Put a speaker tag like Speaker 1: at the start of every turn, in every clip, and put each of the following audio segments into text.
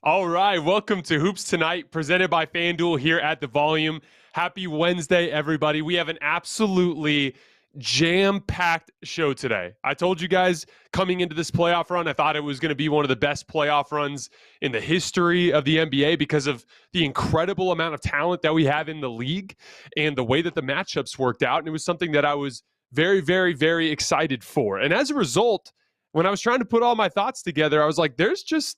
Speaker 1: All right, welcome to Hoops Tonight, presented by FanDuel here at The Volume. Happy Wednesday, everybody. We have an absolutely jam-packed show today. I told you guys coming into this playoff run, I thought it was going to be one of the best playoff runs in the history of the NBA because of the incredible amount of talent that we have in the league and the way that the matchups worked out. And it was something that I was very, very, very excited for. And as a result, when I was trying to put all my thoughts together, I was like, there's just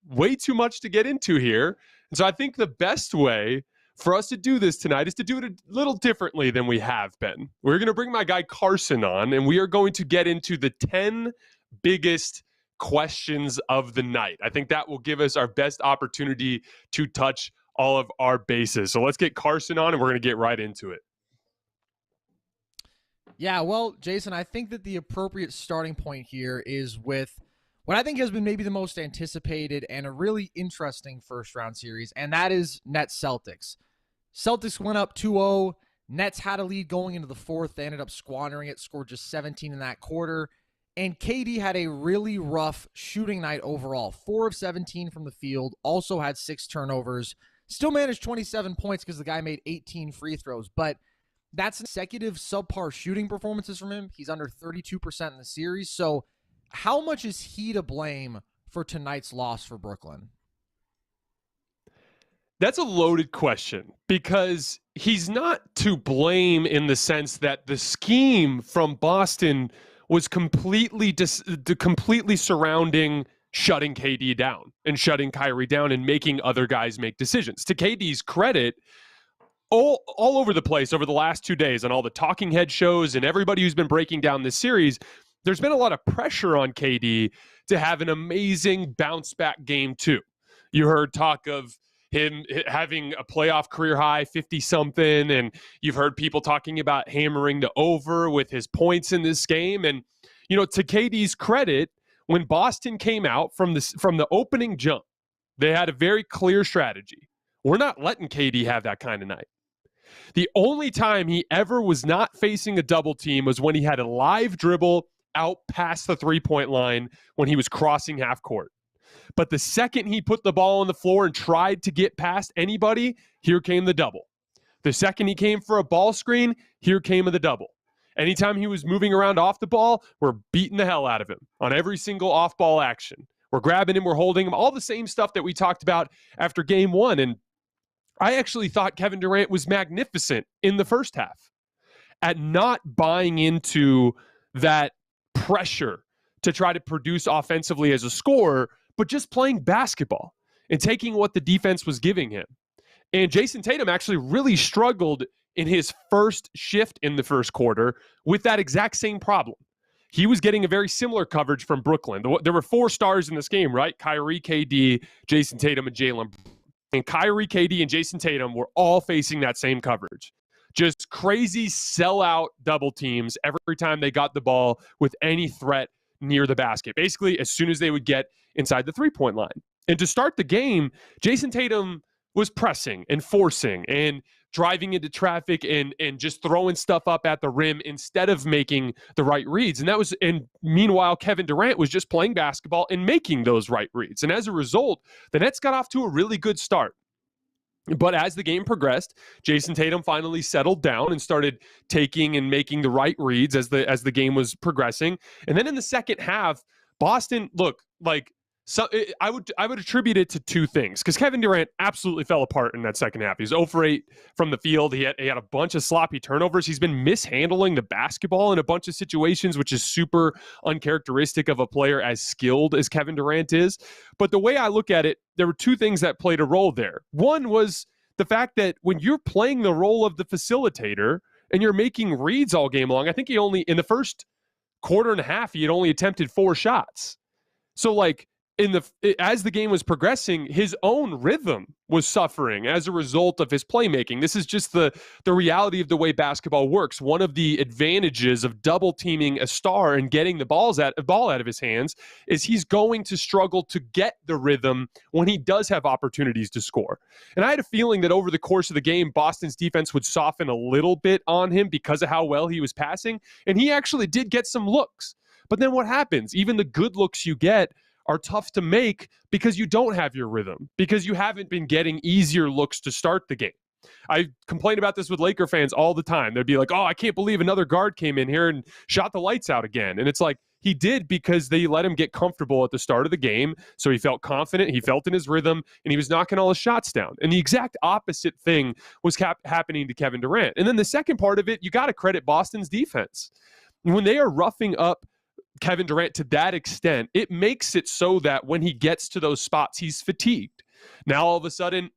Speaker 1: way too much to get into here. And so I think the best way for us to do this tonight is to do it a little differently than we have been. We're going to bring my guy Carson on, and we are going to get into the 10 biggest questions of the night. I think that will give us our best opportunity to touch all of our bases. So let's get Carson on, and we're going to get right into it.
Speaker 2: Yeah, well, Jason, I think that the appropriate starting point here is with what I think has been maybe the most anticipated and a really interesting first-round series, and that is Nets Celtics. Celtics went up 2-0. Nets had a lead going into the fourth. They ended up squandering it, scored just 17 in that quarter. And KD had a really rough shooting night overall. 4 of 17 from the field, also had 6 turnovers. Still managed 27 points because the guy made 18 free throws. But that's consecutive subpar shooting performances from him. He's under 32% in the series. So how much is he to blame for tonight's loss for Brooklyn?
Speaker 1: That's a loaded question because he's not to blame in the sense that the scheme from Boston was completely surrounding shutting KD down and shutting Kyrie down and making other guys make decisions. To KD's credit, all over the place over the last 2 days on all the talking head shows and everybody who's been breaking down this series, there's been a lot of pressure on KD to have an amazing bounce back game too. You heard talk of him having a playoff career high 50-something, and you've heard people talking about hammering the over with his points in this game. And, you know, to KD's credit, when Boston came out from the opening jump, they had a very clear strategy. We're not letting KD have that kind of night. The only time he ever was not facing a double team was when he had a live dribble out past the three-point line when he was crossing half court. But the second he put the ball on the floor and tried to get past anybody, here came the double. The second he came for a ball screen, here came the double. Anytime he was moving around off the ball, we're beating the hell out of him on every single off-ball action. We're grabbing him, we're holding him, all the same stuff that we talked about after game one. And I actually thought Kevin Durant was magnificent in the first half at not buying into that pressure to try to produce offensively as a scorer, but just playing basketball and taking what the defense was giving him. And Jayson Tatum actually really struggled in his first shift in the first quarter with that exact same problem. He was getting a very similar coverage from Brooklyn. There were 4 stars in this game, right? Kyrie, KD, Jayson Tatum, and Jaylen. And Kyrie, KD, and Jayson Tatum were all facing that same coverage. Just crazy sellout double teams every time they got the ball with any threat near the basket. Basically, as soon as they would get inside the three-point line. And to start the game, Jayson Tatum was pressing and forcing and driving into traffic and just throwing stuff up at the rim instead of making the right reads. And meanwhile, Kevin Durant was just playing basketball and making those right reads. And as a result, the Nets got off to a really good start. But as the game progressed, Jayson Tatum finally settled down and started taking and making the right reads as the game was progressing. And then in the second half, Boston, so I would attribute it to 2 things, because Kevin Durant absolutely fell apart in that second half. He's 0 for 8 from the field. He had a bunch of sloppy turnovers. He's been mishandling the basketball in a bunch of situations, which is super uncharacteristic of a player as skilled as Kevin Durant is. But the way I look at it, there were 2 things that played a role there. One was the fact that when you're playing the role of the facilitator and you're making reads all game long, I think in the first quarter and a half, he had only attempted 4 shots. So as the game was progressing, his own rhythm was suffering as a result of his playmaking. This is just the reality of the way basketball works. One of the advantages of double teaming a star and getting the ball out of his hands is he's going to struggle to get the rhythm when he does have opportunities to score. And I had a feeling that over the course of the game, Boston's defense would soften a little bit on him because of how well he was passing. And he actually did get some looks. But then what happens? Even the good looks you get are tough to make because you don't have your rhythm, because you haven't been getting easier looks to start the game. I complain about this with Laker fans all the time. They'd be like, oh, I can't believe another guard came in here and shot the lights out again. And it's like, he did because they let him get comfortable at the start of the game. So he felt confident, he felt in his rhythm, and he was knocking all his shots down. And the exact opposite thing was happening to Kevin Durant. And then the second part of it, you got to credit Boston's defense. When they are roughing up Kevin Durant to that extent, it makes it so that when he gets to those spots, he's fatigued. Now, all of a sudden,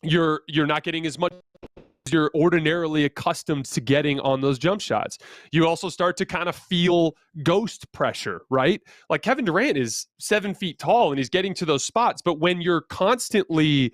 Speaker 1: you're not getting as much as you're ordinarily accustomed to getting on those jump shots. You also start to kind of feel ghost pressure, right? Like Kevin Durant is 7 feet tall and he's getting to those spots. But when you're constantly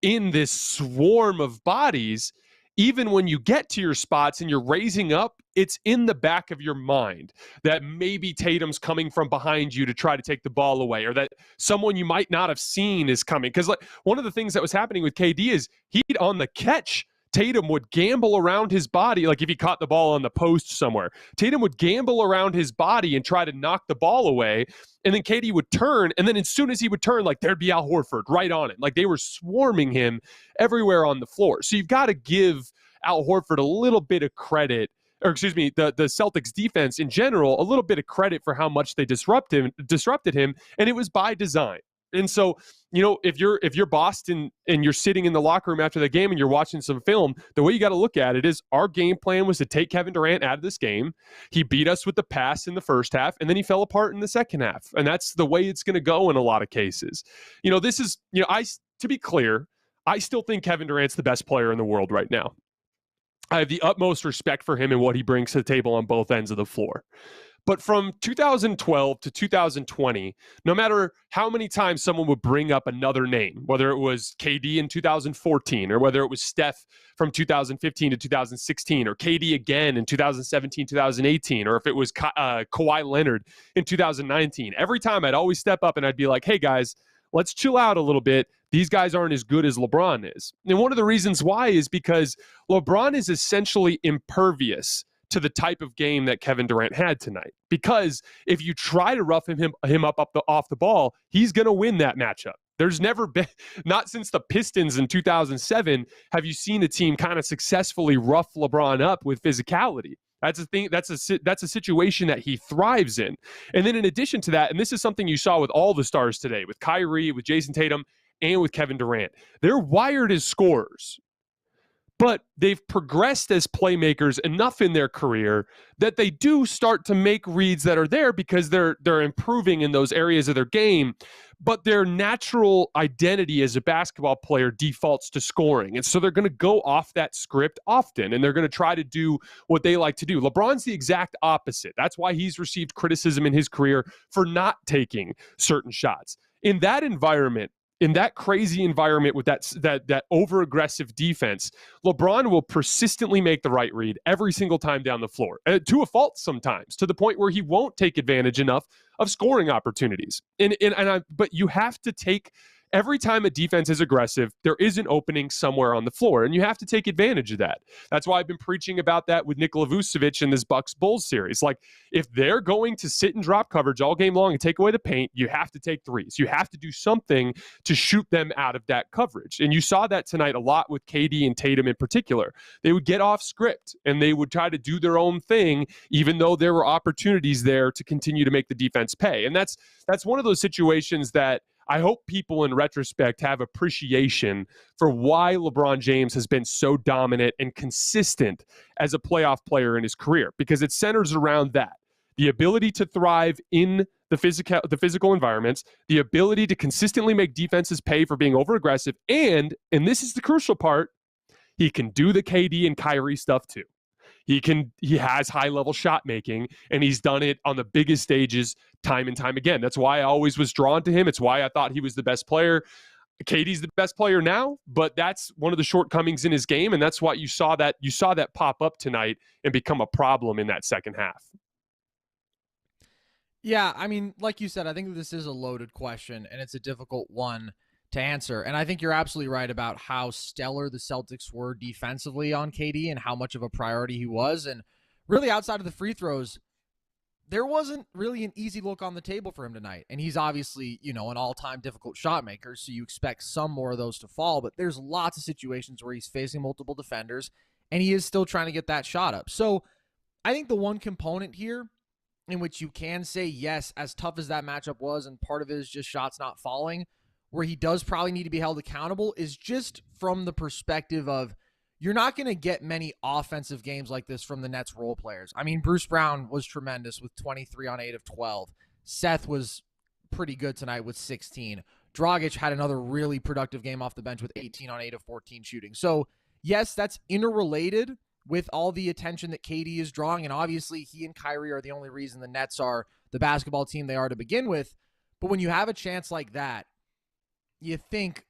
Speaker 1: in this swarm of bodies, even when you get to your spots and you're raising up, it's in the back of your mind that maybe Tatum's coming from behind you to try to take the ball away, or that someone you might not have seen is coming. Because like one of the things that was happening with KD is he'd on the catch, Tatum would gamble around his body. Like if he caught the ball on the post somewhere, Tatum would gamble around his body and try to knock the ball away. And then KD would turn. And then as soon as he would turn, like there'd be Al Horford right on it. Like they were swarming him everywhere on the floor. So you've got to give Al Horford a little bit of credit, or excuse me, the Celtics defense in general, a little bit of credit for how much they disrupted him. And it was by design. And so, you know, if you're Boston and you're sitting in the locker room after the game and you're watching some film, the way you got to look at it is our game plan was to take Kevin Durant out of this game. He beat us with the pass in the first half, and then he fell apart in the second half. And that's the way it's going to go in a lot of cases. You know, this is, you know, to be clear, I still think Kevin Durant's the best player in the world right now. I have the utmost respect for him and what he brings to the table on both ends of the floor. But from 2012 to 2020, no matter how many times someone would bring up another name, whether it was KD in 2014 or whether it was Steph from 2015 to 2016 or KD again in 2017, 2018, or if it was Kawhi Leonard in 2019, every time I'd always step up and I'd be like, hey guys, let's chill out a little bit. These guys aren't as good as LeBron is. And one of the reasons why is because LeBron is essentially impervious to the type of game that Kevin Durant had tonight. Because if you try to rough him up off the ball, he's going to win that matchup. There's never been, not since the Pistons in 2007, have you seen a team kind of successfully rough LeBron up with physicality. That's a thing. That's a situation that he thrives in. And then in addition to that, and this is something you saw with all the stars today, with Kyrie, with Jayson Tatum, and with Kevin Durant, they're wired as scorers. But they've progressed as playmakers enough in their career that they do start to make reads that are there because they're improving in those areas of their game. But their natural identity as a basketball player defaults to scoring. And so they're going to go off that script often, and they're going to try to do what they like to do. LeBron's the exact opposite. That's why he's received criticism in his career for not taking certain shots. In that environment, in that crazy environment with that over-aggressive defense, LeBron will persistently make the right read every single time down the floor, to a fault sometimes, to the point where he won't take advantage enough of scoring opportunities. But you have to take, every time a defense is aggressive, there is an opening somewhere on the floor, and you have to take advantage of that. That's why I've been preaching about that with Nikola Vucevic in this Bucks-Bulls series. Like, if they're going to sit and drop coverage all game long and take away the paint, you have to take threes. You have to do something to shoot them out of that coverage. And you saw that tonight a lot with KD and Tatum in particular. They would get off script, and they would try to do their own thing, even though there were opportunities there to continue to make the defense pay. And that's one of those situations that I hope people in retrospect have appreciation for why LeBron James has been so dominant and consistent as a playoff player in his career, because it centers around that. The ability to thrive in the physical environments, the ability to consistently make defenses pay for being over-aggressive, and this is the crucial part, he can do the KD and Kyrie stuff too. He has high-level shot making, and he's done it on the biggest stages time and time again. That's why I always was drawn to him. It's why I thought he was the best player. KD's the best player now, but that's one of the shortcomings in his game, and that's why you saw that pop up tonight and become a problem in that second half.
Speaker 2: Yeah, I mean, like you said, I think this is a loaded question, and it's a difficult one to answer. And I think you're absolutely right about how stellar the Celtics were defensively on KD and how much of a priority he was. And really, outside of the free throws, there wasn't really an easy look on the table for him tonight. And he's obviously, an all-time difficult shot maker, so you expect some more of those to fall. But there's lots of situations where he's facing multiple defenders, and he is still trying to get that shot up. So I think the one component here in which you can say, yes, as tough as that matchup was, and part of it is just shots not falling, where he does probably need to be held accountable, is just from the perspective of you're not going to get many offensive games like this from the Nets role players. I mean, Bruce Brown was tremendous with 23 on 8 of 12. Seth was pretty good tonight with 16. Dragic had another really productive game off the bench with 18 on 8 of 14 shooting. So, yes, that's interrelated with all the attention that KD is drawing, and obviously he and Kyrie are the only reason the Nets are the basketball team they are to begin with. But when you have a chance like that, you think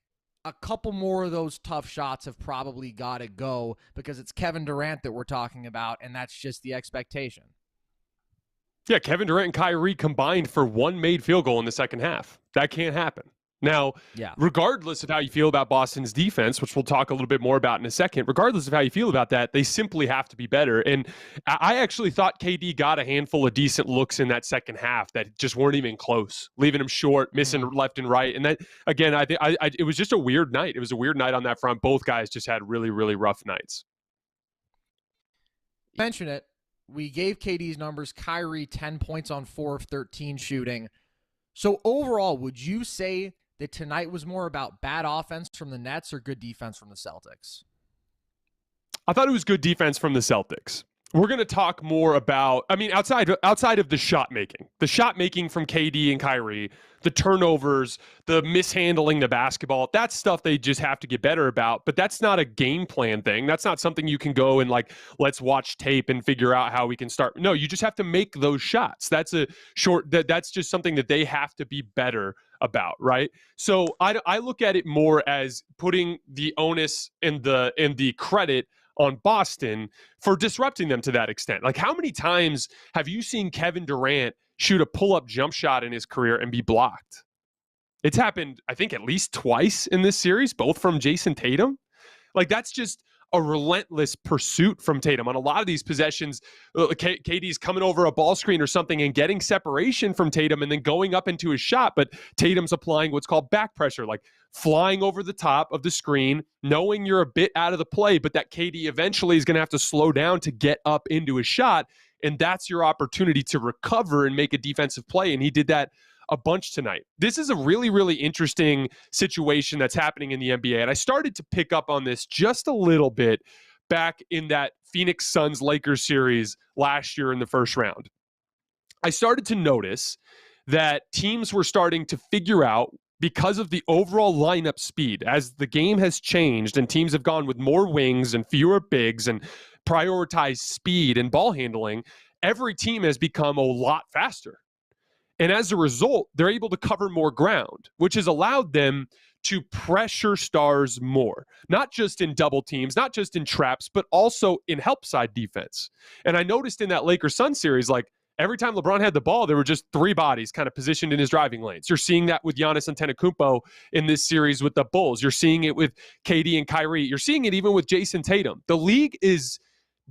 Speaker 2: a couple more of those tough shots have probably got to go, because it's Kevin Durant that we're talking about, and that's just the expectation.
Speaker 1: Yeah, Kevin Durant and Kyrie combined for one made field goal in the second half. That can't happen. Now, regardless of how you feel about Boston's defense, which we'll talk a little bit more about in a second, regardless of how you feel about that, they simply have to be better. And I actually thought KD got a handful of decent looks in that second half that just weren't even close, leaving him short, missing left and right. And that, again, I think it was just a weird night. It was a weird night on that front. Both guys just had really, really rough nights.
Speaker 2: Mention it. We gave KD's numbers. Kyrie, 10 points on 4 of 13 shooting. So overall, would you say that tonight was more about bad offense from the Nets or good defense from the Celtics?
Speaker 1: I thought it was good defense from the Celtics. We're going to talk more about, outside of the shot making from KD and Kyrie, the turnovers, the mishandling the basketball, that's stuff they just have to get better about. But that's not a game plan thing. That's not something you can go and let's watch tape and figure out how we can start. No, you just have to make those shots. That's just something that they have to be better about, right? So I look at it more as putting the onus and the credit on Boston for disrupting them to that extent. Like, how many times have you seen Kevin Durant shoot a pull-up jump shot in his career and be blocked? It's happened, I think, at least twice in this series, both from Jayson Tatum. Like, that's just a relentless pursuit from Tatum on a lot of these possessions. KD's coming over a ball screen or something and getting separation from Tatum and then going up into his shot, but Tatum's applying what's called back pressure, like flying over the top of the screen, knowing you're a bit out of the play, but that KD eventually is going to have to slow down to get up into his shot, and that's your opportunity to recover and make a defensive play, and he did that a bunch tonight. This is a really, really interesting situation that's happening in the NBA. And I started to pick up on this just a little bit back in that Phoenix Suns-Lakers series last year in the first round. I started to notice that teams were starting to figure out, because of the overall lineup speed, as the game has changed and teams have gone with more wings and fewer bigs and prioritized speed and ball handling, every team has become a lot faster. And as a result, they're able to cover more ground, which has allowed them to pressure stars more, not just in double teams, not just in traps, but also in help side defense. And I noticed in that Lakers-Suns series, every time LeBron had the ball, there were just three bodies kind of positioned in his driving lanes. You're seeing that with Giannis Antetokounmpo in this series with the Bulls. You're seeing it with KD and Kyrie. You're seeing it even with Jayson Tatum. The league is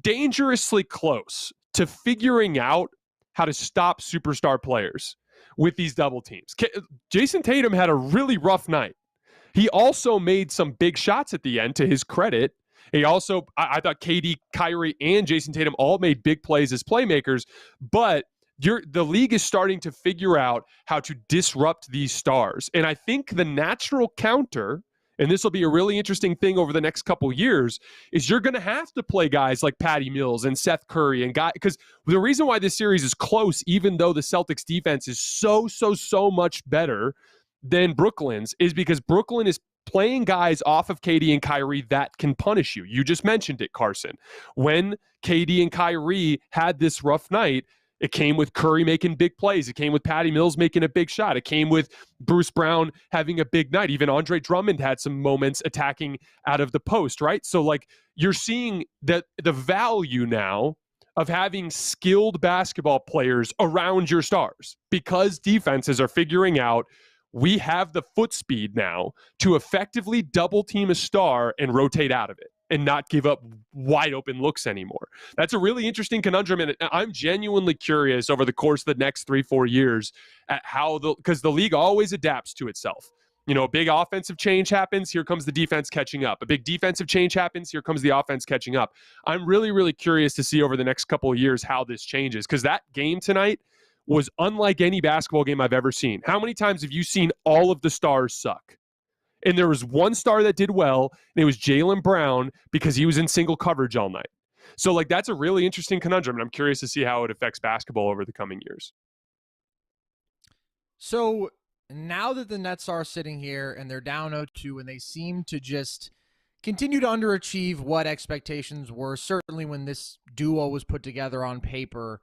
Speaker 1: dangerously close to figuring out how to stop superstar players with these double teams. Jayson Tatum had a really rough night. He also made some big shots at the end, to his credit. He also, I thought KD, Kyrie, and Jayson Tatum all made big plays as playmakers, but the league is starting to figure out how to disrupt these stars. And I think the natural counter, and this will be a really interesting thing over the next couple years, is you're going to have to play guys like Patty Mills and Seth Curry and because the reason why this series is close, even though the Celtics defense is so much better than Brooklyn's, is because Brooklyn is playing guys off of KD and Kyrie that can punish you. You just mentioned it, Carson. When KD and Kyrie had this rough night, it came with Curry making big plays. It came with Patty Mills making a big shot. It came with Bruce Brown having a big night. Even Andre Drummond had some moments attacking out of the post, right? So, you're seeing that the value now of having skilled basketball players around your stars, because defenses are figuring out we have the foot speed now to effectively double team a star and rotate out of it and not give up wide open looks anymore. That's a really interesting conundrum. And I'm genuinely curious over the course of the next 3-4 years at how because the league always adapts to itself. You know, a big offensive change happens, here comes the defense catching up. A big defensive change happens, here comes the offense catching up. I'm really, really curious to see over the next couple of years how this changes, because that game tonight was unlike any basketball game I've ever seen. How many times have you seen all of the stars suck? And there was one star that did well, and it was Jaylen Brown, because he was in single coverage all night. So, like, that's a really interesting conundrum, and I'm curious to see how it affects basketball over the coming years.
Speaker 2: So now that the Nets are sitting here and they're down 0-2 and they seem to just continue to underachieve what expectations were, certainly when this duo was put together on paper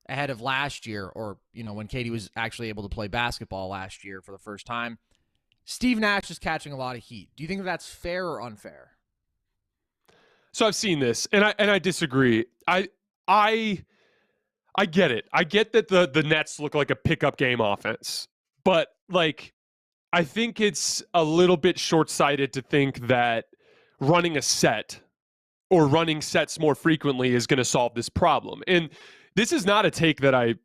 Speaker 2: ahead of last year, or, you know, when Katie was actually able to play basketball last year for the first time, Steve Nash is catching a lot of heat. Do you think that's fair or unfair?
Speaker 1: So I've seen this, and I disagree. I get it. I get that the Nets look like a pickup game offense, but like, I think it's a little bit short-sighted to think that running a set or running sets more frequently is going to solve this problem. And this is not a take that I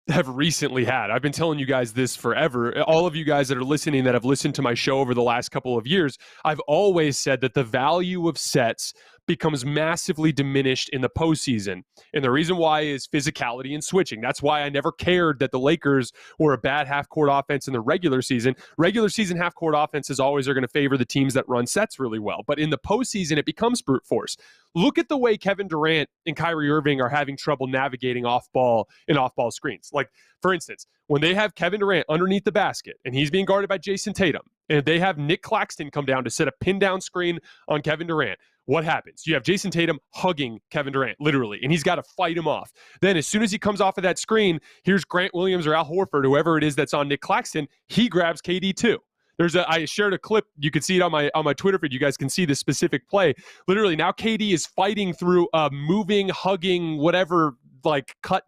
Speaker 1: have recently had. I've been telling you guys this forever. All of you guys that are listening that have listened to my show over the last couple of years, I've always said that the value of sets becomes massively diminished in the postseason. And the reason why is physicality and switching. That's why I never cared that the Lakers were a bad half-court offense in the regular season. Regular season half-court offenses always are going to favor the teams that run sets really well. But in the postseason, it becomes brute force. Look at the way Kevin Durant and Kyrie Irving are having trouble navigating off-ball and off-ball screens. Like, for instance, when they have Kevin Durant underneath the basket and he's being guarded by Jayson Tatum, and they have Nick Claxton come down to set a pin-down screen on Kevin Durant, what happens? You have Jayson Tatum hugging Kevin Durant, literally, and he's got to fight him off. Then as soon as he comes off of that screen, here's Grant Williams or Al Horford, whoever it is that's on Nick Claxton, he grabs KD too. I shared a clip. You can see it on my Twitter feed. You guys can see the specific play. Literally, now KD is fighting through a moving, hugging, whatever, like cut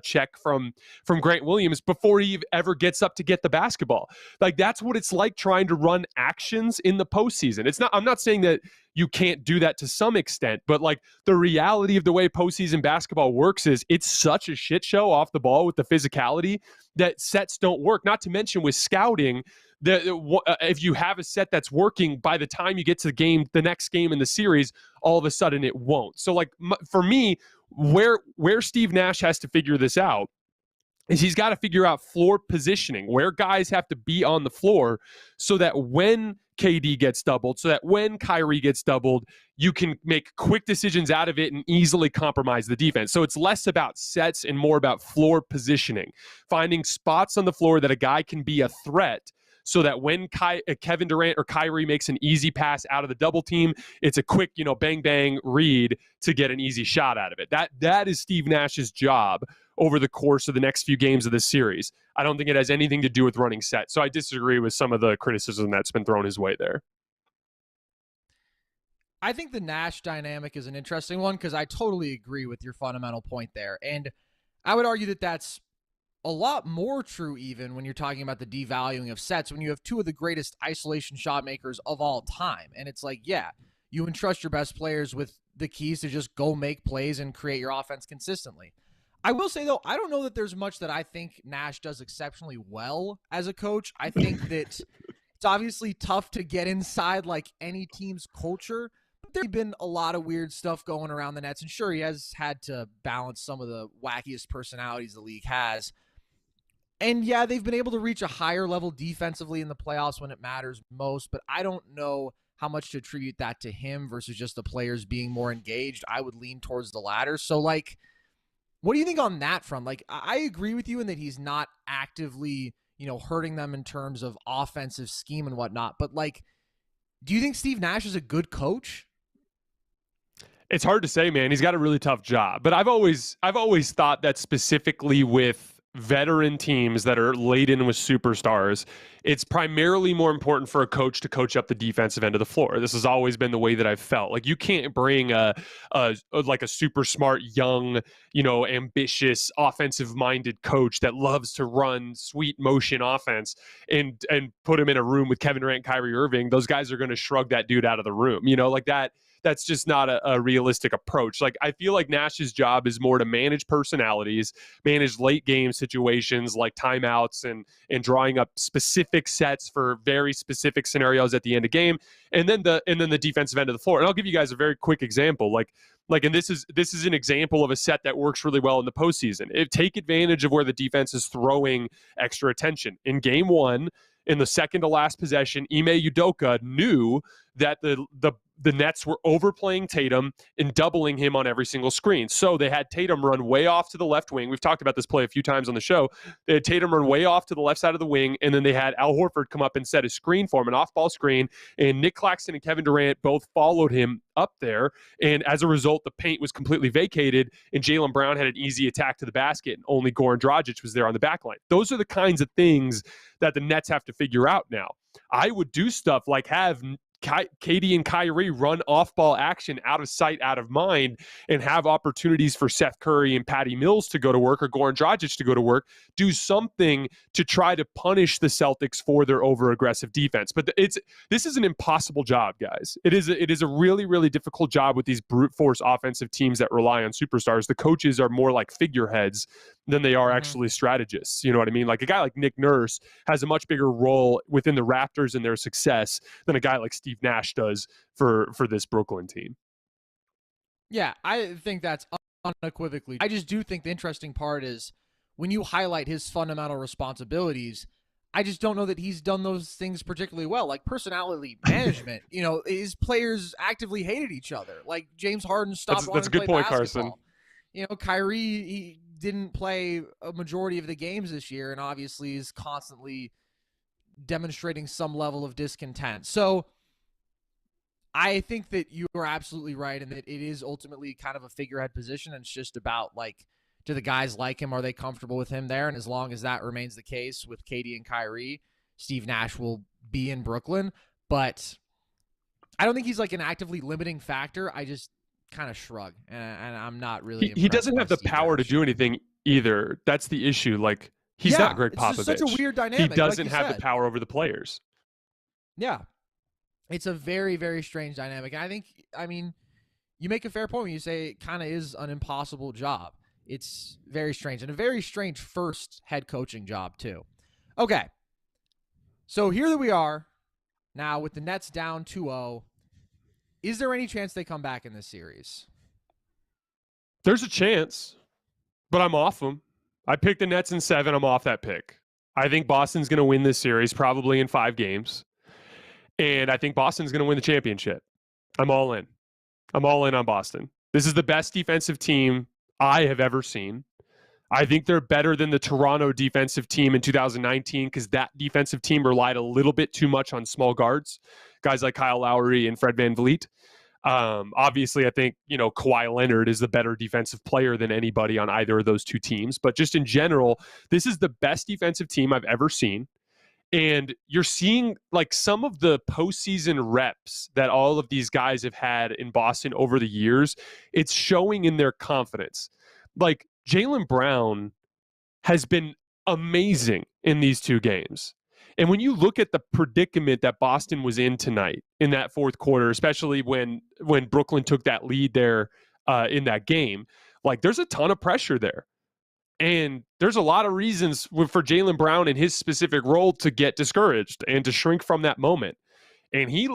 Speaker 1: check from Grant Williams before he ever gets up to get the basketball. Like, that's what it's like trying to run actions in the postseason. I'm not saying that you can't do that to some extent, but like, the reality of the way postseason basketball works is it's such a shit show off the ball with the physicality that sets don't work. Not to mention with scouting, if you have a set that's working, by the time you get to the next game in the series, all of a sudden it won't. So like, for me, where Steve Nash has to figure this out is he's got to figure out floor positioning, where guys have to be on the floor so that when KD gets doubled, so that when Kyrie gets doubled, you can make quick decisions out of it and easily compromise the defense. So it's less about sets and more about floor positioning, finding spots on the floor that a guy can be a threat, so that when Kevin Durant or Kyrie makes an easy pass out of the double team, it's a quick, bang, bang read to get an easy shot out of it. That is Steve Nash's job over the course of the next few games of this series. I don't think it has anything to do with running sets. So I disagree with some of the criticism that's been thrown his way there.
Speaker 2: I think the Nash dynamic is an interesting one, because I totally agree with your fundamental point there. And I would argue that that's a lot more true even when you're talking about the devaluing of sets, when you have two of the greatest isolation shot makers of all time. And it's like, yeah, you entrust your best players with the keys to just go make plays and create your offense consistently. I will say, though, I don't know that there's much that I think Nash does exceptionally well as a coach. I think that it's obviously tough to get inside like any team's culture, but there's been a lot of weird stuff going around the Nets. And sure, he has had to balance some of the wackiest personalities the league has. And yeah, they've been able to reach a higher level defensively in the playoffs when it matters most, but I don't know how much to attribute that to him versus just the players being more engaged. I would lean towards the latter. So, like, what do you think on that front? Like, I agree with you in that he's not actively, hurting them in terms of offensive scheme and whatnot, but like, do you think Steve Nash is a good coach?
Speaker 1: It's hard to say, man. He's got a really tough job, but I've always thought that specifically with veteran teams that are laden with superstars, it's primarily more important for a coach to coach up the defensive end of the floor. This has always been the way that I've felt. Like, you can't bring a super smart, young, ambitious, offensive-minded coach that loves to run sweet motion offense and put him in a room with Kevin Durant and Kyrie Irving. Those guys are going to shrug that dude out of the room. Like that. That's just not a realistic approach. Like, I feel like Nash's job is more to manage personalities, manage late game situations like timeouts and drawing up specific sets for very specific scenarios at the end of game, and then the defensive end of the floor. And I'll give you guys a very quick example. And this is an example of a set that works really well in the postseason. Take advantage of where the defense is throwing extra attention. In game one, in the second to last possession, Ime Udoka knew that the Nets were overplaying Tatum and doubling him on every single screen. So they had Tatum run way off to the left wing. We've talked about this play a few times on the show. They had Tatum run way off to the left side of the wing, and then they had Al Horford come up and set a screen for him, an off-ball screen, and Nick Claxton and Kevin Durant both followed him up there, and as a result, the paint was completely vacated, and Jaylen Brown had an easy attack to the basket, and only Goran Dragic was there on the back line. Those are the kinds of things that the Nets have to figure out now. I would do stuff like have KD and Kyrie run off-ball action out of sight, out of mind, and have opportunities for Seth Curry and Patty Mills to go to work or Goran Dragic to go to work. Do something to try to punish the Celtics for their over-aggressive defense. But this is an impossible job, guys. It is a really, really difficult job with these brute force offensive teams that rely on superstars. The coaches are more like figureheads than they are actually strategists. You know what I mean? Like, a guy like Nick Nurse has a much bigger role within the Raptors and their success than a guy like Steve Nash does for this Brooklyn team.
Speaker 2: Yeah, I think that's unequivocally. I just do think the interesting part is when you highlight his fundamental responsibilities, I just don't know that he's done those things particularly well. Like personality management, his players actively hated each other. Like James Harden stopped wanting to play basketball. That's a good point, Carson. Kyrie, he didn't play a majority of the games this year and obviously is constantly demonstrating some level of discontent. So I think that you are absolutely right in that it is ultimately kind of a figurehead position. And it's just about, like, do the guys like him? Are they comfortable with him there? And as long as that remains the case with KD and Kyrie, Steve Nash will be in Brooklyn. But I don't think he's like an actively limiting factor. I just kind of shrug, and I'm not really.
Speaker 1: He doesn't have the power to do anything either. That's the issue. Like, he's not Greg Popovich.
Speaker 2: It's such a weird dynamic.
Speaker 1: He doesn't have the power over the players.
Speaker 2: Yeah. It's a very, very strange dynamic. And you make a fair point when you say it kind of is an impossible job. It's very strange, and a very strange first head coaching job too. Okay. So here we are now with the Nets down 2-0. Is there any chance they come back in this series?
Speaker 1: There's a chance, but I'm off them. I picked the Nets in 7. I'm off that pick. I think Boston's going to win this series, probably in 5 games. And I think Boston's going to win the championship. I'm all in. I'm all in on Boston. This is the best defensive team I have ever seen. I think they're better than the Toronto defensive team in 2019 because that defensive team relied a little bit too much on small guards, guys like Kyle Lowry and Fred VanVleet. Obviously, I think, Kawhi Leonard is the better defensive player than anybody on either of those two teams. But just in general, this is the best defensive team I've ever seen. And you're seeing like some of the postseason reps that all of these guys have had in Boston over the years. It's showing in their confidence. Like, Jaylen Brown has been amazing in these 2 games. And when you look at the predicament that Boston was in tonight in that fourth quarter, especially when Brooklyn took that lead there in that game, like, there's a ton of pressure there. And there's a lot of reasons for Jaylen Brown and his specific role to get discouraged and to shrink from that moment. And he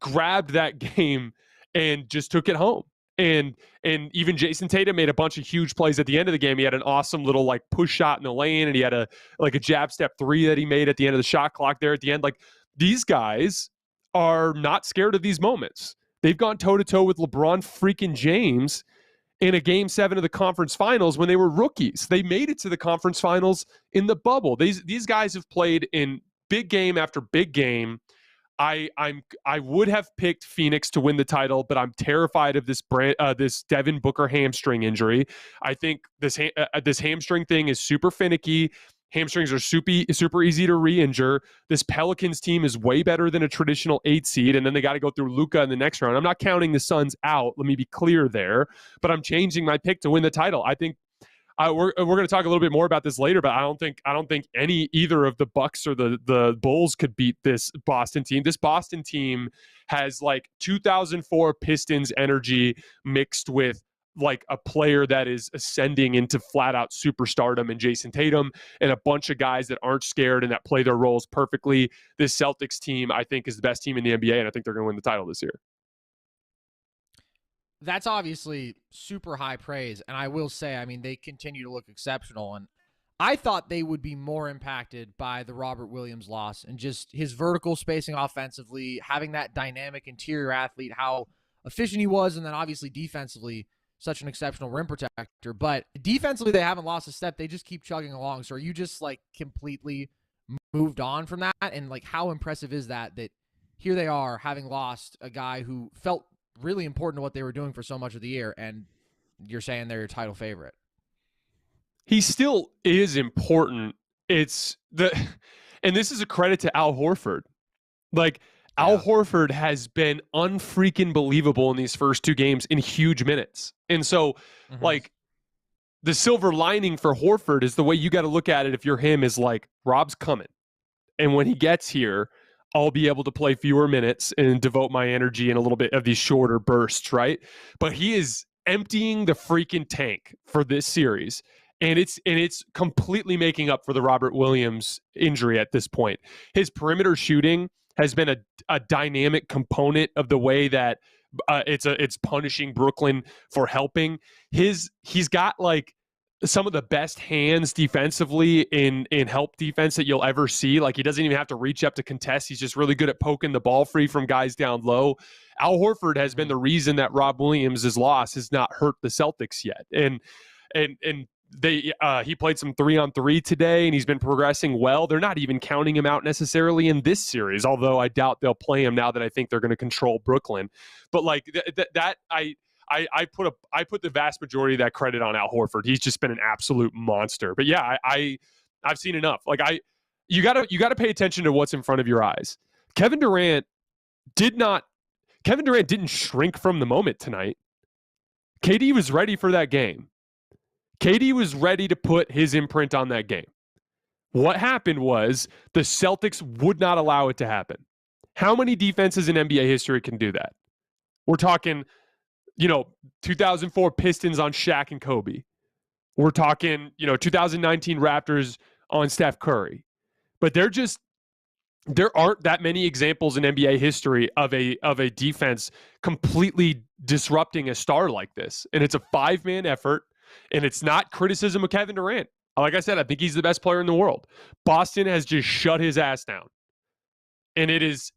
Speaker 1: grabbed that game and just took it home. And even Jayson Tatum made a bunch of huge plays at the end of the game. He had an awesome little push shot in the lane, and he had a jab step 3 that he made at the end of the shot clock there at the end. Like, these guys are not scared of these moments. They've gone toe to toe with LeBron freaking James in a game 7 of the conference finals when they were rookies. They made it to the conference finals in the bubble. These guys have played in big game after big game. I would have picked Phoenix to win the title, but I'm terrified of this Devin Booker hamstring injury. I think this hamstring thing is super finicky. Hamstrings are super easy to re-injure. This Pelicans team is way better than a traditional 8 seed, and then they got to go through Luka in the next round. I'm not counting the Suns out. Let me be clear there, but I'm changing my pick to win the title. I think we're going to talk a little bit more about this later, but I don't think either of the Bucks or the Bulls could beat this Boston team. This Boston team has like 2004 Pistons energy mixed with like a player that is ascending into flat out superstardom in Jayson Tatum and a bunch of guys that aren't scared and that play their roles perfectly. This Celtics team, I think, is the best team in the NBA, and I think they're going to win the title this year.
Speaker 2: That's obviously super high praise, and I will say, I mean, they continue to look exceptional, and I thought they would be more impacted by the Robert Williams loss and just his vertical spacing offensively, having that dynamic interior athlete, how efficient he was, and then obviously defensively, such an exceptional rim protector. But defensively, they haven't lost a step. They just keep chugging along. So are you just like completely moved on from that? And like, how impressive is that here they are having lost a guy who felt really important to what they were doing for so much of the year, and you're saying they're your title favorite?
Speaker 1: He still is important. And this is a credit to Al Horford. Like, Al Horford has been unfreaking believable in these first 2 games in huge minutes. And so, like, the silver lining for Horford is the way you got to look at it if you're him is like, Rob's coming. And when he gets here, I'll be able to play fewer minutes and devote my energy in a little bit of these shorter bursts, right? But he is emptying the freaking tank for this series. And it's completely making up for the Robert Williams injury at this point. His perimeter shooting has been a dynamic component of the way that it's punishing Brooklyn for helping. He's got like some of the best hands defensively in help defense that you'll ever see. Like, he doesn't even have to reach up to contest. He's just really good at poking the ball free from guys down low. Al Horford has been the reason that Rob Williams' loss has not hurt the Celtics yet. And he played some 3-on-3 today, and he's been progressing well. They're not even counting him out necessarily in this series, although I doubt they'll play him now that I think they're going to control Brooklyn. But like I put the vast majority of that credit on Al Horford. He's just been an absolute monster. But yeah, I've seen enough. Like, you gotta pay attention to what's in front of your eyes. Kevin Durant didn't shrink from the moment tonight. KD was ready for that game. KD was ready to put his imprint on that game. What happened was the Celtics would not allow it to happen. How many defenses in NBA history can do that? We're talking, 2004 Pistons on Shaq and Kobe. We're talking, 2019 Raptors on Steph Curry. But there aren't that many examples in NBA history of a defense completely disrupting a star like this. And it's a 5-man effort. And it's not criticism of Kevin Durant. Like I said, I think he's the best player in the world. Boston has just shut his ass down. And it is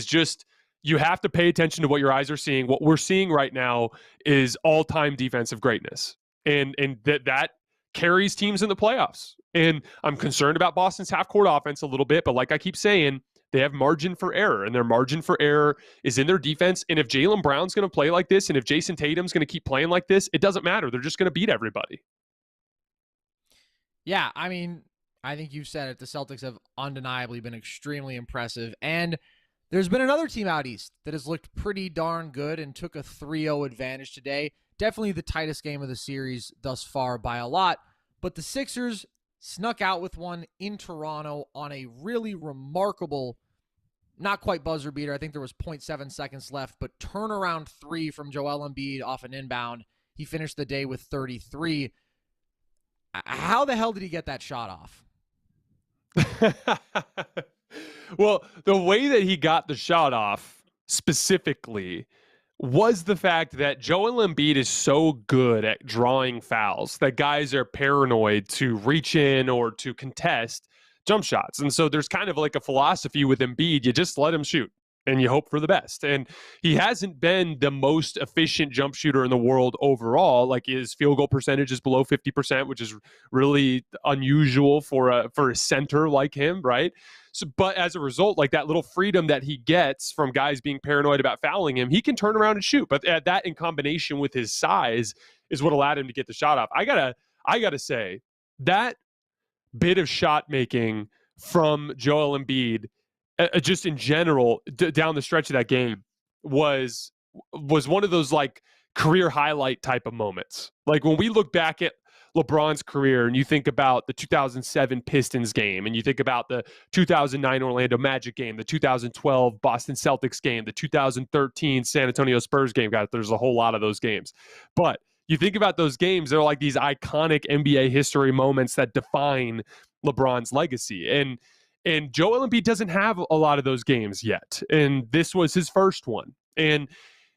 Speaker 1: just, you have to pay attention to what your eyes are seeing. What we're seeing right now is all-time defensive greatness. And that carries teams in the playoffs. And I'm concerned about Boston's half-court offense a little bit, but like I keep saying, they have margin for error, and their margin for error is in their defense. And if Jaylen Brown's going to play like this, and if Jayson Tatum's going to keep playing like this, it doesn't matter. They're just going to beat everybody.
Speaker 2: Yeah, I mean, I think you've said it. The Celtics have undeniably been extremely impressive. And there's been another team out east that has looked pretty darn good and took a 3-0 advantage today. Definitely the tightest game of the series thus far by a lot. But the Sixers snuck out with one in Toronto on a really remarkable, not quite buzzer beater. I think there was 0.7 seconds left, but turnaround 3 from Joel Embiid off an inbound. He finished the day with 33. How the hell did he get that shot off?
Speaker 1: Well, the way that he got the shot off specifically was the fact that Joel Embiid is so good at drawing fouls that guys are paranoid to reach in or to contest jump shots. And so there's kind of like a philosophy with Embiid. You just let him shoot and you hope for the best. And he hasn't been the most efficient jump shooter in the world overall. Like, his field goal percentage is below 50%, which is really unusual for a center like him, right? So, but as a result, like, that little freedom that he gets from guys being paranoid about fouling him, he can turn around and shoot. But that in combination with his size is what allowed him to get the shot off. I gotta say that bit of shot making from Joel Embiid, just in general, down the stretch of that game was one of those like career highlight type of moments. Like when we look back at LeBron's career and you think about the 2007 Pistons game and you think about the 2009 Orlando Magic game, the 2012 Boston Celtics game, the 2013 San Antonio Spurs game. God, there's a whole lot of those games. But you think about those games, they're like these iconic NBA history moments that define LeBron's legacy. And Joel Embiid doesn't have a lot of those games yet. And this was his first one. And,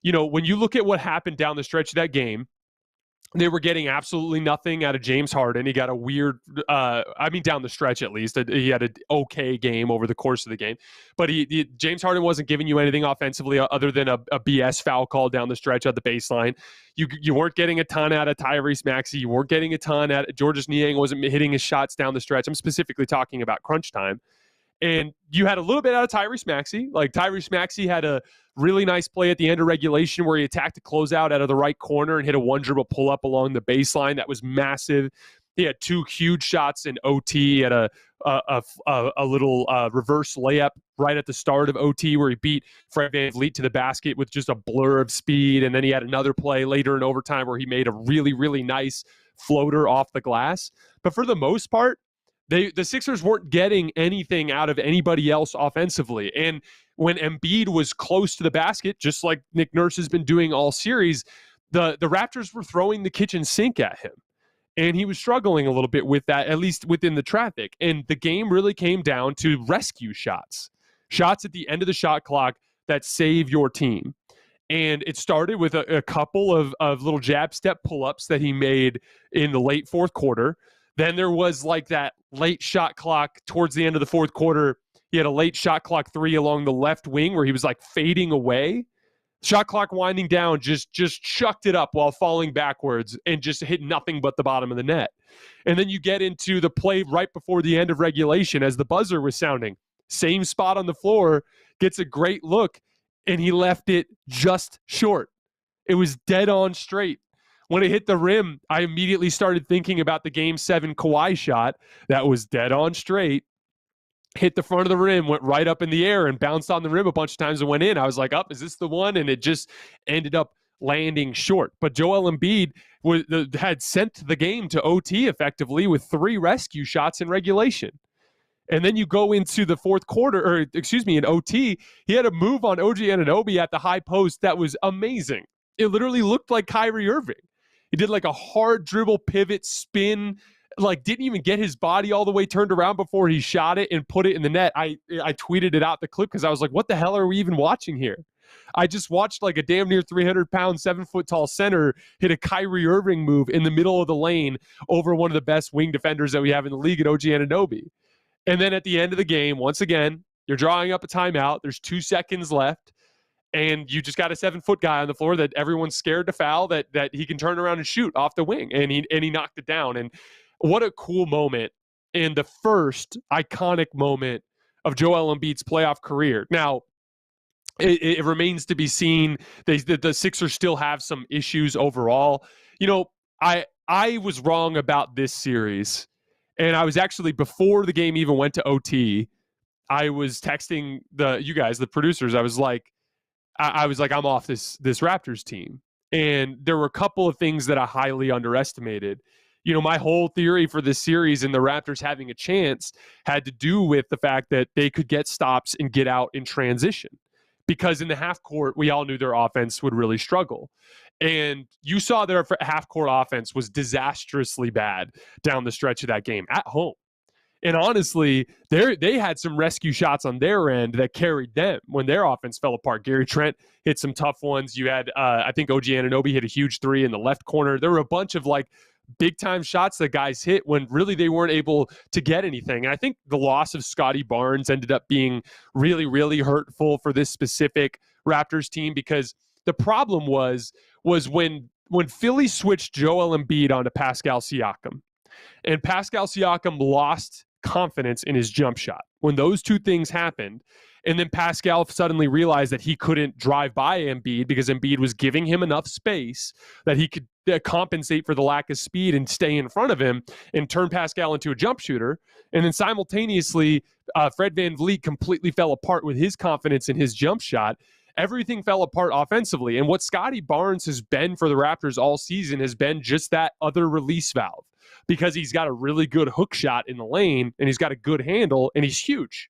Speaker 1: you know, when you look at what happened down the stretch of that game, they were getting absolutely nothing out of James Harden. He got a weird, down the stretch at least, he had an okay game over the course of the game. But James Harden wasn't giving you anything offensively other than a BS foul call down the stretch at the baseline. You weren't getting a ton out of Tyrese Maxey. You weren't getting a ton out of Georges Niang wasn't hitting his shots down the stretch. I'm specifically talking about crunch time. And you had a little bit out of Tyrese Maxey. Like Tyrese Maxey had a really nice play at the end of regulation where he attacked a closeout out of the right corner and hit a one dribble pull up along the baseline. That was massive. He had two huge shots in OT. He had a little reverse layup right at the start of OT where he beat Fred VanVleet to the basket with just a blur of speed. And then he had another play later in overtime where he made a really, really nice floater off the glass. But for the most part, the Sixers weren't getting anything out of anybody else offensively. And when Embiid was close to the basket, just like Nick Nurse has been doing all series, the Raptors were throwing the kitchen sink at him. And he was struggling a little bit with that, at least within the traffic. And the game really came down to rescue shots. Shots at the end of the shot clock that save your team. And it started with a couple of little jab step pull-ups that he made in the late fourth quarter. Then there was like that late shot clock towards the end of the fourth quarter. He had a late shot clock three along the left wing where he was like fading away. Shot clock winding down, just chucked it up while falling backwards and just hit nothing but the bottom of the net. And then you get into the play right before the end of regulation as the buzzer was sounding. Same spot on the floor, gets a great look, and he left it just short. It was dead on straight. When it hit the rim, I immediately started thinking about the Game 7 Kawhi shot that was dead on straight, hit the front of the rim, went right up in the air and bounced on the rim a bunch of times and went in. I was like, is this the one? And it just ended up landing short. But Joel Embiid had sent the game to OT effectively with 3 rescue shots in regulation. And then you go into the fourth quarter, in OT, he had a move on OG Anunoby at the high post that was amazing. It literally looked like Kyrie Irving. He did like a hard dribble pivot spin, like didn't even get his body all the way turned around before he shot it and put it in the net. I tweeted it out the clip because I was like, what the hell are we even watching here? I just watched like a damn near 300-pound, 7-foot-tall center hit a Kyrie Irving move in the middle of the lane over one of the best wing defenders that we have in the league at OG Anunoby. And then at the end of the game, once again, you're drawing up a timeout. There's 2 seconds left. And you just got a 7-foot guy on the floor that everyone's scared to foul that he can turn around and shoot off the wing. And he knocked it down. And what a cool moment. And the first iconic moment of Joel Embiid's playoff career. Now, it remains to be seen. The Sixers still have some issues overall. You know, I was wrong about this series. And I was actually, before the game even went to OT, I was texting you guys, the producers. I was like, I'm off this Raptors team. And there were a couple of things that I highly underestimated. You know, my whole theory for this series and the Raptors having a chance had to do with the fact that they could get stops and get out in transition. Because in the half court, we all knew their offense would really struggle. And you saw their half court offense was disastrously bad down the stretch of that game at home. And honestly, they had some rescue shots on their end that carried them when their offense fell apart. Gary Trent hit some tough ones. You had, I think OG Anunoby hit a huge 3 in the left corner. There were a bunch of like big-time shots that guys hit when really they weren't able to get anything. And I think the loss of Scotty Barnes ended up being really, really hurtful for this specific Raptors team, because the problem was when Philly switched Joel Embiid onto Pascal Siakam, and Pascal Siakam lost confidence in his jump shot. When those two things happened, And then Pascal suddenly realized that he couldn't drive by Embiid because Embiid was giving him enough space that he could compensate for the lack of speed and stay in front of him and turn Pascal into a jump shooter. And then simultaneously, Fred VanVleet completely fell apart with his confidence in his jump shot. Everything fell apart offensively. And what Scottie Barnes has been for the Raptors all season has been just that other release valve, because he's got a really good hook shot in the lane and he's got a good handle and he's huge.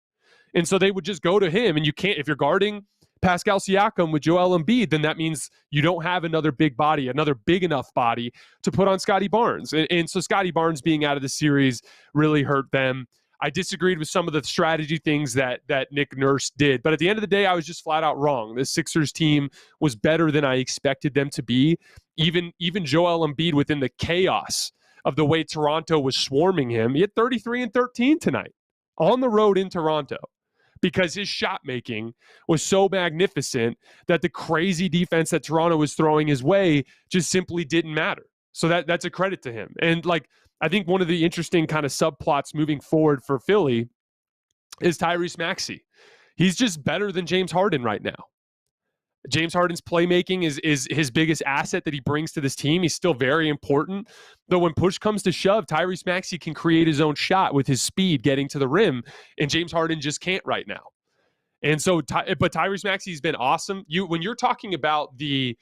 Speaker 1: And so they would just go to him, and you can't, if you're guarding Pascal Siakam with Joel Embiid, then that means you don't have another big body, another big enough body to put on Scottie Barnes. And so Scottie Barnes being out of the series really hurt them. I disagreed with some of the strategy things that Nick Nurse did, but at the end of the day, I was just flat out wrong. The Sixers team was better than I expected them to be. Even Joel Embiid, within the chaos of the way Toronto was swarming him, he had 33 and 13 tonight on the road in Toronto, because his shot making was so magnificent that the crazy defense that Toronto was throwing his way just simply didn't matter. So that's a credit to him. And like, I think one of the interesting kind of subplots moving forward for Philly is Tyrese Maxey. He's just better than James Harden right now. James Harden's playmaking is his biggest asset that he brings to this team. He's still very important. But when push comes to shove, Tyrese Maxey can create his own shot with his speed getting to the rim, and James Harden just can't right now. And so, but Tyrese Maxey's been awesome. When you're talking about the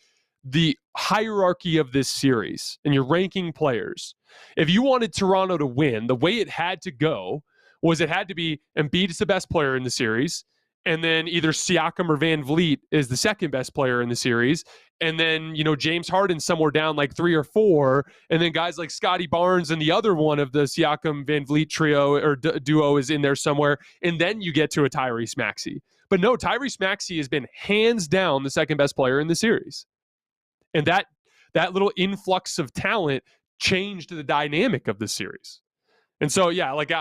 Speaker 1: hierarchy of this series and you're ranking players, if you wanted Toronto to win, the way it had to go was it had to be Embiid is the best player in the series, and then either Siakam or VanVleet is the second best player in the series, and then, James Harden somewhere down like 3 or 4, and then guys like Scottie Barnes and the other one of the Siakam VanVleet trio or duo is in there somewhere, and then you get to a Tyrese Maxey. But no, Tyrese Maxey has been hands down the second best player in the series. And that little influx of talent changed the dynamic of the series. And so, yeah, like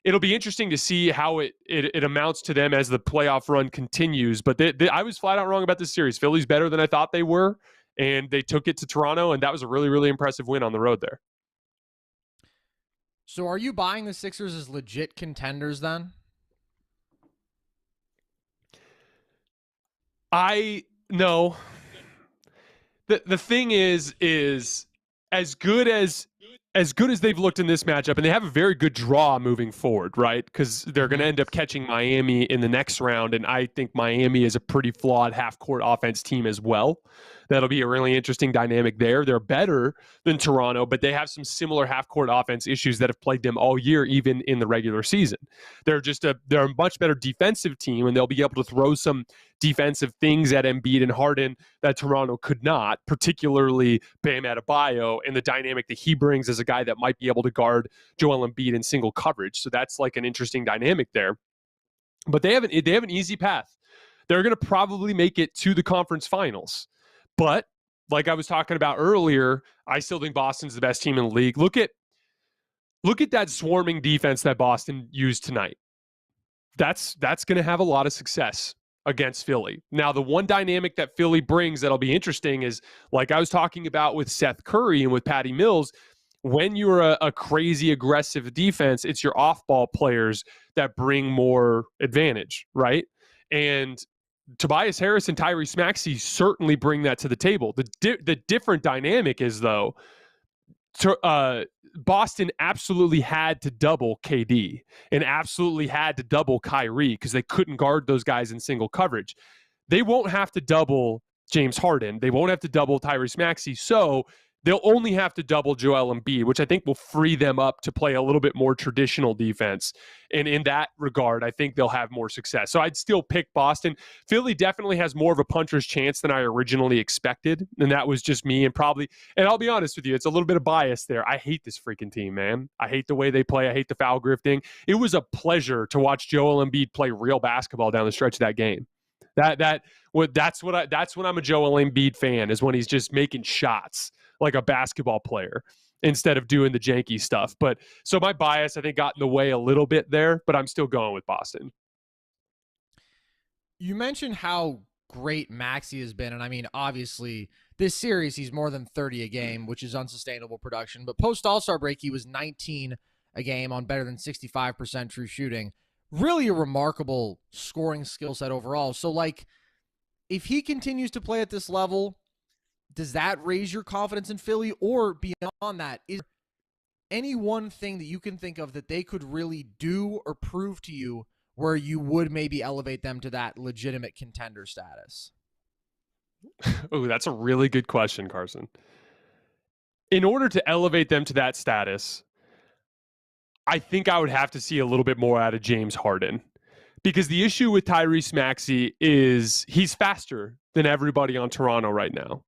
Speaker 1: it'll be interesting to see how it amounts to them as the playoff run continues. But I was flat out wrong about this series. Philly's better than I thought they were, and they took it to Toronto, and that was a really, really impressive win on the road there.
Speaker 2: So are you buying the Sixers as legit contenders then?
Speaker 1: No. The thing is as good as they've looked in this matchup, and they have a very good draw moving forward, right? Because they're going to end up catching Miami in the next round, and I think Miami is a pretty flawed half-court offense team as well. That'll be a really interesting dynamic there. They're better than Toronto, but they have some similar half-court offense issues that have plagued them all year, even in the regular season. They're a much better defensive team, and they'll be able to throw some defensive things at Embiid and Harden that Toronto could not, particularly Bam Adebayo and the dynamic that he brings as a guy that might be able to guard Joel Embiid in single coverage. So that's like an interesting dynamic there. But they have an easy path. They're going to probably make it to the conference finals. But like I was talking about earlier, I still think Boston's the best team in the league. Look at that swarming defense that Boston used tonight. That's going to have a lot of success against Philly. Now, the one dynamic that Philly brings that'll be interesting is, like I was talking about with Seth Curry and with Patty Mills, when you're a crazy aggressive defense, it's your off-ball players that bring more advantage, right? And Tobias Harris and Tyrese Maxey certainly bring that to the table. The different dynamic is, though, Boston absolutely had to double KD and absolutely had to double Kyrie because they couldn't guard those guys in single coverage. They won't have to double James Harden. They won't have to double Tyrese Maxey. So they'll only have to double Joel Embiid, which I think will free them up to play a little bit more traditional defense. And in that regard, I think they'll have more success. So I'd still pick Boston. Philly definitely has more of a puncher's chance than I originally expected. And that was just me. And I'll be honest with you, it's a little bit of bias there. I hate this freaking team, man. I hate the way they play. I hate the foul grifting. It was a pleasure to watch Joel Embiid play real basketball down the stretch of that game. That's when I'm a Joel Embiid fan, is when he's just making shots like a basketball player instead of doing the janky stuff. But so my bias, I think, got in the way a little bit there, but I'm still going with Boston.
Speaker 2: You mentioned how great Maxey has been. And I mean, obviously this series, he's more than 30 a game, which is unsustainable production. But post All-Star break, he was 19 a game on better than 65% true shooting. really a remarkable scoring skill set overall. So, like, if he continues to play at this level, does that raise your confidence in Philly? Or beyond that, is any one thing that you can think of that they could really do or prove to you where you would maybe elevate them to that legitimate contender status?
Speaker 1: Oh, that's a really good question, Carson. In order to elevate them to that status, I think I would have to see a little bit more out of James Harden. Because the issue with Tyrese Maxey is he's faster than everybody on Toronto right now.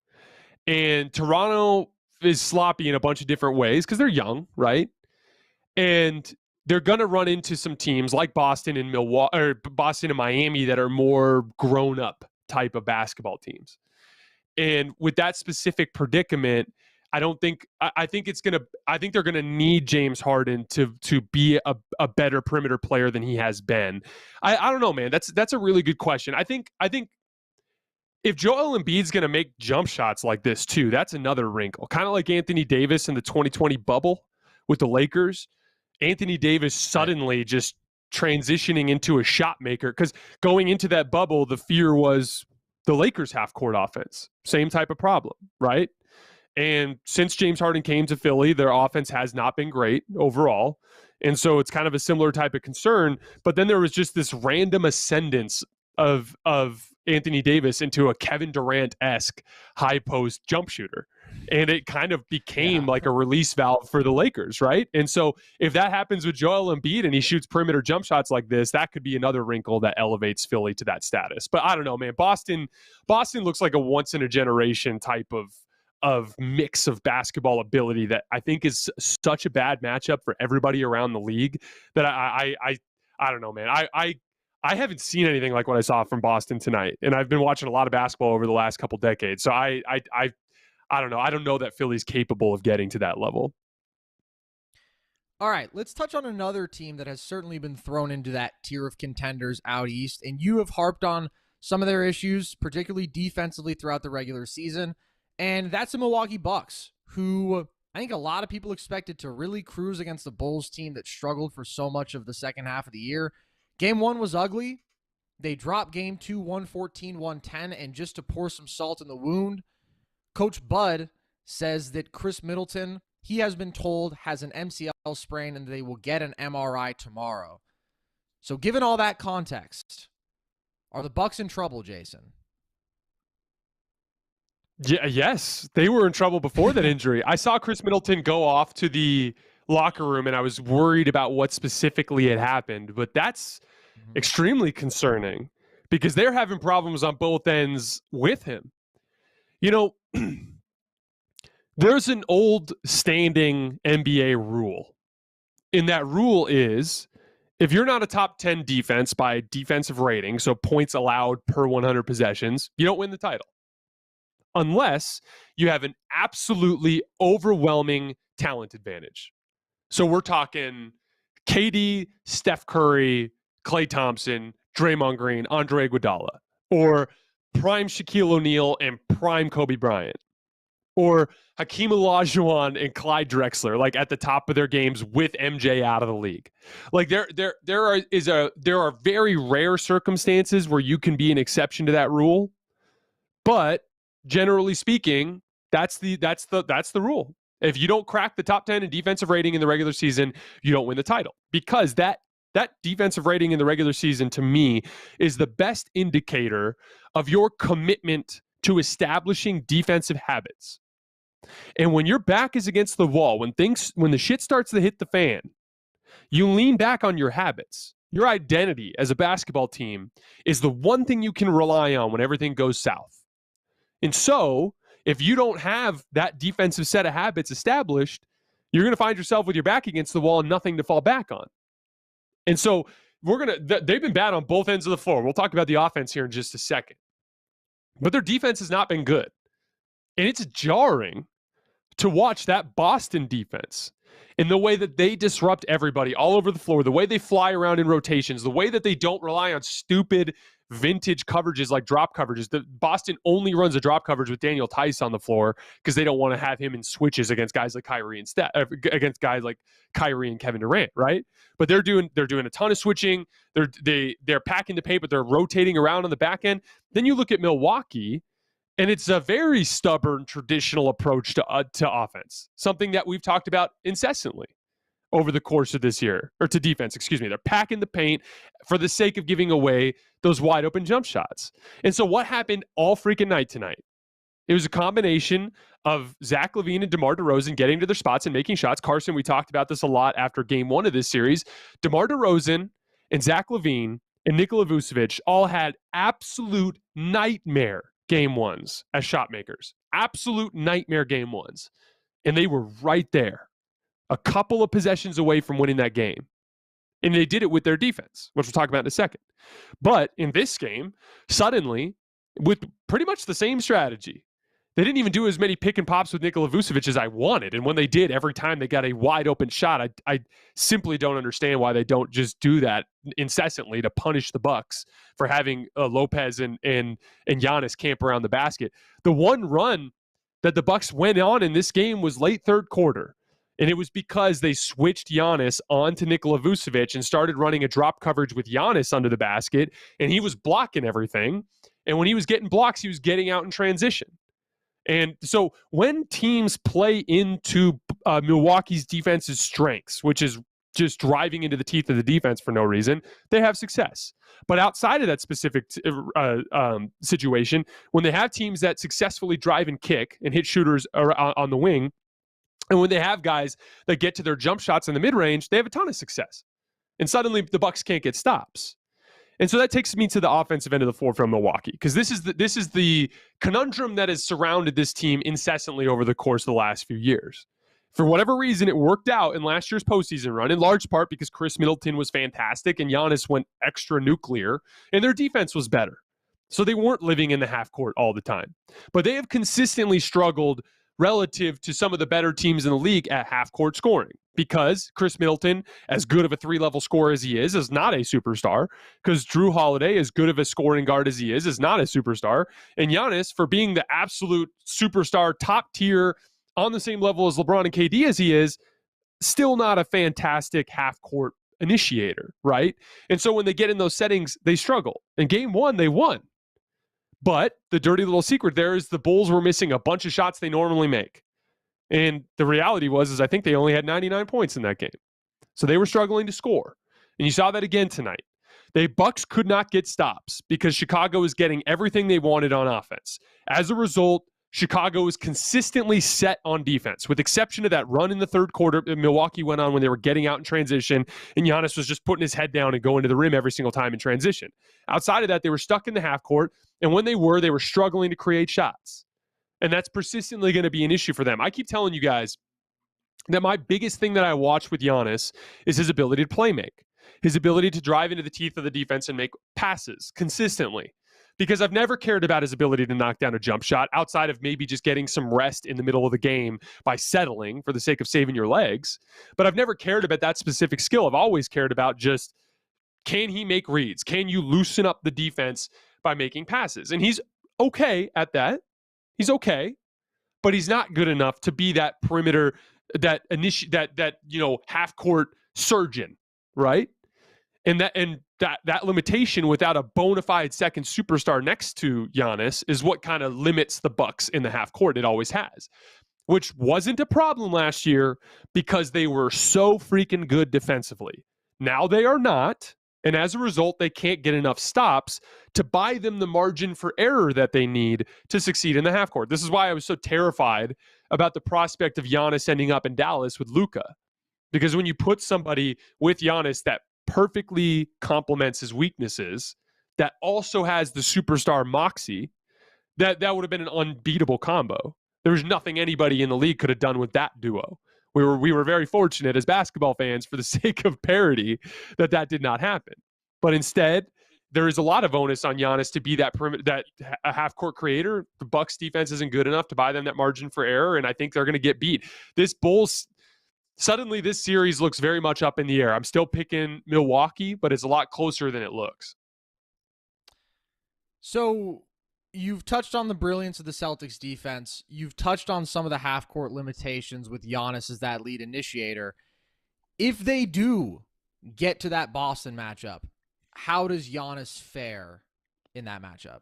Speaker 1: And Toronto is sloppy in a bunch of different ways because they're young, right? And they're going to run into some teams like Boston and Milwaukee, or Boston and Miami, that are more grown up type of basketball teams. And with that specific predicament, I think they're gonna need James Harden to be a better perimeter player than he has been. I don't know, man. That's a really good question. I think if Joel Embiid's gonna make jump shots like this too, that's another wrinkle. Kind of like Anthony Davis in the 2020 bubble with the Lakers. Anthony Davis suddenly just transitioning into a shot maker, because going into that bubble, the fear was the Lakers half court offense. Same type of problem, right? And since James Harden came to Philly, their offense has not been great overall. And so it's kind of a similar type of concern. But then there was just this random ascendance of Anthony Davis into a Kevin Durant-esque high post jump shooter. And it kind of became like a release valve for the Lakers, right? And so if that happens with Joel Embiid and he shoots perimeter jump shots like this, that could be another wrinkle that elevates Philly to that status. But I don't know, man. Boston looks like a once-in-a-generation type of mix of basketball ability that I think is such a bad matchup for everybody around the league that I don't know, man. I haven't seen anything like what I saw from Boston tonight, and I've been watching a lot of basketball over the last couple decades. So I don't know. I don't know that Philly's capable of getting to that level.
Speaker 2: All right, let's touch on another team that has certainly been thrown into that tier of contenders out east, and you have harped on some of their issues, particularly defensively throughout the regular season, and that's the Milwaukee Bucks, who I think a lot of people expected to really cruise against the Bulls team that struggled for so much of the second half of the year. Game 1 was ugly. They dropped Game 2, 114-110, and just to pour some salt in the wound, Coach Bud says that Chris Middleton, he has been told, has an MCL sprain and they will get an MRI tomorrow. So given all that context, are the Bucks in trouble, Jason?
Speaker 1: Yeah, yes. They were in trouble before that injury. I saw Chris Middleton go off to the locker room and I was worried about what specifically had happened, but that's extremely concerning because they're having problems on both ends with him. You know, there's an old standing NBA rule. And that rule is if you're not a top 10 defense by defensive rating, so points allowed per 100 possessions, you don't win the title. Unless you have an absolutely overwhelming talent advantage. So we're talking KD, Steph Curry, Klay Thompson, Draymond Green, Andre Iguodala, or prime Shaquille O'Neal and prime Kobe Bryant, or Hakeem Olajuwon and Clyde Drexler, like at the top of their games with MJ out of the league. Like there are very rare circumstances where you can be an exception to that rule, but generally speaking, that's the rule. If you don't crack the top 10 in defensive rating in the regular season, you don't win the title, because that defensive rating in the regular season, to me, is the best indicator of your commitment to establishing defensive habits. And when your back is against the wall, when the shit starts to hit the fan, you lean back on your habits. Your identity as a basketball team is the one thing you can rely on when everything goes south. And so, if you don't have that defensive set of habits established, you're going to find yourself with your back against the wall and nothing to fall back on. And so they've been bad on both ends of the floor. We'll talk about the offense here in just a second. But their defense has not been good. And it's jarring to watch that Boston defense in the way that they disrupt everybody all over the floor, the way they fly around in rotations, the way that they don't rely on stupid vintage coverages like drop coverages. Boston only runs a drop coverage with Daniel Tice on the floor because they don't want to have him in switches against guys like Kyrie against guys like Kyrie and Kevin Durant, right? But they're doing a ton of switching. They're packing the paint, but they're rotating around on the back end. Then you look at Milwaukee, and it's a very stubborn, traditional approach to offense, something that we've talked about incessantly over the course of this year, or to defense, excuse me. They're packing the paint for the sake of giving away those wide open jump shots. And so what happened all freaking night tonight? It was a combination of Zach LaVine and DeMar DeRozan getting to their spots and making shots. Carson, we talked about this a lot after game one of this series. DeMar DeRozan and Zach LaVine and Nikola Vucevic all had absolute nightmare game ones as shot makers. Absolute nightmare game ones. And they were right there, a couple of possessions away from winning that game. And they did it with their defense, which we'll talk about in a second. But in this game, suddenly, with pretty much the same strategy, they didn't even do as many pick and pops with Nikola Vucevic as I wanted. And when they did, every time they got a wide open shot, I simply don't understand why they don't just do that incessantly to punish the Bucks for having Lopez and Giannis camp around the basket. The one run that the Bucks went on in this game was late third quarter. And it was because they switched Giannis onto Nikola Vucevic and started running a drop coverage with Giannis under the basket. And he was blocking everything. And when he was getting blocks, he was getting out in transition. And so when teams play into Milwaukee's defense's strengths, which is just driving into the teeth of the defense for no reason, they have success. But outside of that specific situation, when they have teams that successfully drive and kick and hit shooters on the wing, and when they have guys that get to their jump shots in the mid-range, they have a ton of success. And suddenly the Bucks can't get stops. And so that takes me to the offensive end of the floor from Milwaukee, because this is the conundrum that has surrounded this team incessantly over the course of the last few years. For whatever reason, it worked out in last year's postseason run, in large part because Chris Middleton was fantastic and Giannis went extra nuclear, and their defense was better. So they weren't living in the half court all the time. But they have consistently struggled relative to some of the better teams in the league at half-court scoring, because Chris Middleton, as good of a three-level scorer as he is not a superstar, because Drew Holiday, as good of a scoring guard as he is not a superstar, and Giannis, for being the absolute superstar, top tier, on the same level as LeBron and KD as he is, still not a fantastic half-court initiator, right? And so when they get in those settings, they struggle. In game one, they won. But the dirty little secret there is the Bulls were missing a bunch of shots they normally make. And the reality was I think they only had 99 points in that game. So they were struggling to score. And you saw that again tonight. The Bucks could not get stops because Chicago was getting everything they wanted on offense. As a result, Chicago was consistently set on defense, with exception of that run in the third quarter that Milwaukee went on when they were getting out in transition, and Giannis was just putting his head down and going to the rim every single time in transition. Outside of that, they were stuck in the half court, and when they were struggling to create shots. And that's persistently going to be an issue for them. I keep telling you guys that my biggest thing that I watch with Giannis is his ability to play make, his ability to drive into the teeth of the defense and make passes consistently. Because I've never cared about his ability to knock down a jump shot outside of maybe just getting some rest in the middle of the game by settling for the sake of saving your legs. But I've never cared about that specific skill. I've always cared about just, can he make reads? Can you loosen up the defense by making passes? And he's okay at that. He's okay, but he's not good enough to be that perimeter, that half court surgeon, right? And that limitation without a bona fide second superstar next to Giannis is what kind of limits the Bucks in the half court. It always has, which wasn't a problem last year because they were so freaking good defensively. Now they are not, and as a result, they can't get enough stops to buy them the margin for error that they need to succeed in the half court. This is why I was so terrified about the prospect of Giannis ending up in Dallas with Luka, because when you put somebody with Giannis that perfectly complements his weaknesses, that also has the superstar moxie, that would have been an unbeatable combo. There was nothing anybody in the league could have done with that duo. We were very fortunate as basketball fans, for the sake of parity, that did not happen. But instead, there is a lot of onus on Giannis to be that a half-court creator. The Bucks defense isn't good enough to buy them that margin for error, and I think they're going to get beat. Suddenly, this series looks very much up in the air. I'm still picking Milwaukee, but it's a lot closer than it looks.
Speaker 2: So you've touched on the brilliance of the Celtics defense. You've touched on some of the half-court limitations with Giannis as that lead initiator. If they do get to that Boston matchup, how does Giannis fare in that matchup?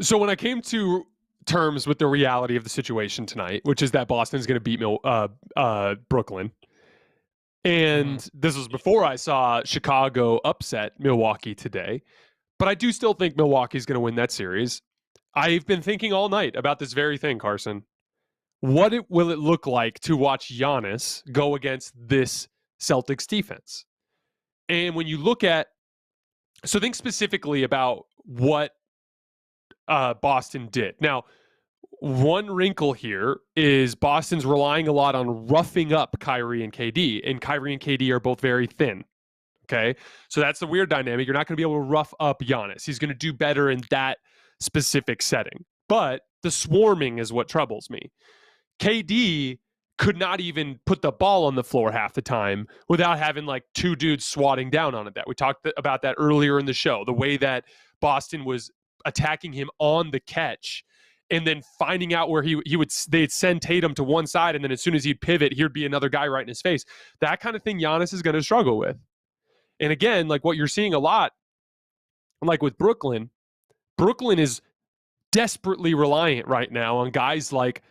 Speaker 1: So when I came to terms with the reality of the situation tonight, which is that Boston's going to beat Brooklyn, and this was before I saw Chicago upset Milwaukee today, but I do still think Milwaukee's going to win that series. I've been thinking all night about this very thing, Carson. Will it look like to watch Giannis go against this Celtics defense? And when you look at, so think specifically about what Boston did. Now, one wrinkle here is Boston's relying a lot on roughing up Kyrie and KD, and Kyrie and KD are both very thin. Okay, so that's the weird dynamic. You're not going to be able to rough up Giannis. He's going to do better in that specific setting. But the swarming is what troubles me. KD could not even put the ball on the floor half the time without having like two dudes swatting down on it. That we talked about that earlier in the show, the way that Boston was attacking him on the catch and then finding out where they'd send Tatum to one side, and then as soon as he'd pivot, here'd be another guy right in his face. That kind of thing Giannis is going to struggle with. And again, like what you're seeing a lot, like with Brooklyn is desperately reliant right now on guys like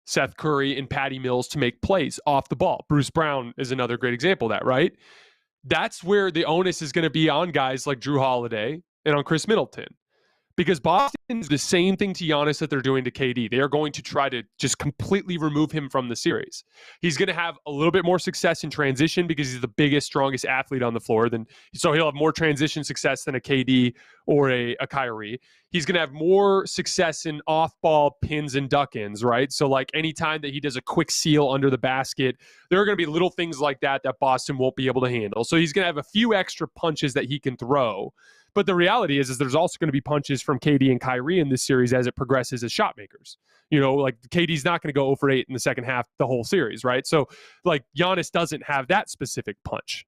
Speaker 1: Seth Curry and Patty Mills to make plays off the ball. Bruce Brown is another great example of that, right? That's where the onus is going to be on guys like Drew Holiday and on Chris Middleton. Because Boston's the same thing to Giannis that they're doing to KD. They are going to try to just completely remove him from the series. He's going to have a little bit more success in transition because he's the biggest, strongest athlete on the floor. So he'll have more transition success than a KD or a Kyrie. He's going to have more success in off-ball pins and duck-ins, right? So like anytime that he does a quick seal under the basket, there are going to be little things like that Boston won't be able to handle. So he's going to have a few extra punches that he can throw. But the reality is there's also going to be punches from KD and Kyrie in this series as it progresses as shot makers. You know, like KD's not going to go 0 for 8 in the second half the whole series, right? So like Giannis doesn't have that specific punch.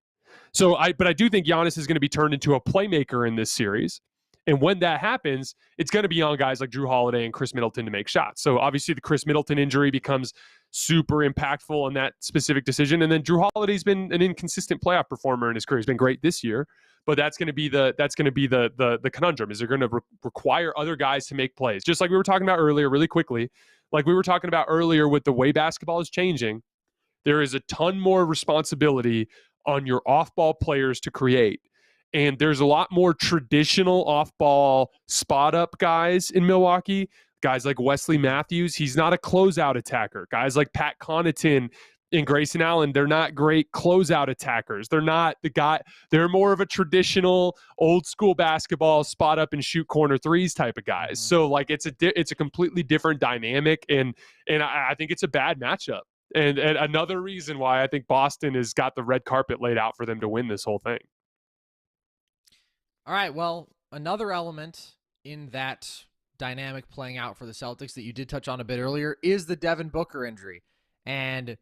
Speaker 1: But I do think Giannis is going to be turned into a playmaker in this series. And when that happens, it's going to be on guys like Drew Holiday and Chris Middleton to make shots. So obviously the Chris Middleton injury becomes super impactful in that specific decision. And then Drew Holiday's been an inconsistent playoff performer in his career. He's been great this year, but that's going to be the conundrum. Is they're going to require other guys to make plays, just like we were talking about earlier, really quickly, like we were talking about earlier with the way basketball is changing. There is a ton more responsibility on your off-ball players to create. And there's a lot more traditional off-ball spot-up guys in Milwaukee. Guys like Wesley Matthews, he's not a closeout attacker. Guys like Pat Connaughton and Grayson Allen, they're not great closeout attackers. They're not the guy. They're more of a traditional old-school basketball spot-up and shoot corner threes type of guys. So like it's a completely different dynamic, and I think it's a bad matchup. And another reason why I think Boston has got the red carpet laid out for them to win this whole thing.
Speaker 2: All right, well, another element in that dynamic playing out for the Celtics that you did touch on a bit earlier is the Devin Booker injury. And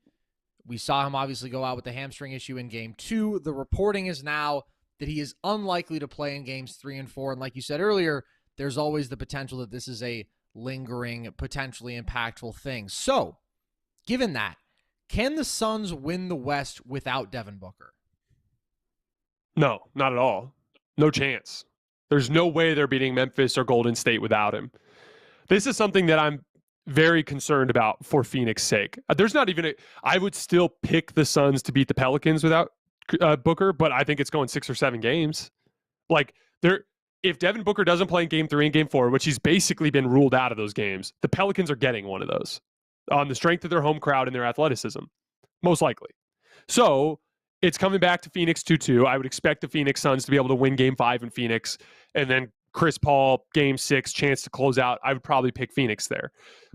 Speaker 2: we saw him obviously go out with the hamstring issue in Game 2. The reporting is now that he is unlikely to play in Games 3 and 4. And like you said earlier, there's always the potential that this is a lingering, potentially impactful thing. So, given that, can the Suns win the West without Devin Booker?
Speaker 1: No, not at all. No chance. There's no way they're beating Memphis or Golden State without him. This is something that I'm very concerned about for Phoenix's sake. There's not even I would still pick the Suns to beat the Pelicans without Booker, but I think it's going 6 or 7 games. Like, if Devin Booker doesn't play in Game 3 and Game 4, which he's basically been ruled out of those games, the Pelicans are getting one of those on the strength of their home crowd and their athleticism, most likely. So it's coming back to Phoenix 2-2. I would expect the Phoenix Suns to be able to win Game 5 in Phoenix, and then Chris Paul, Game 6, chance to close out. I would probably pick Phoenix there.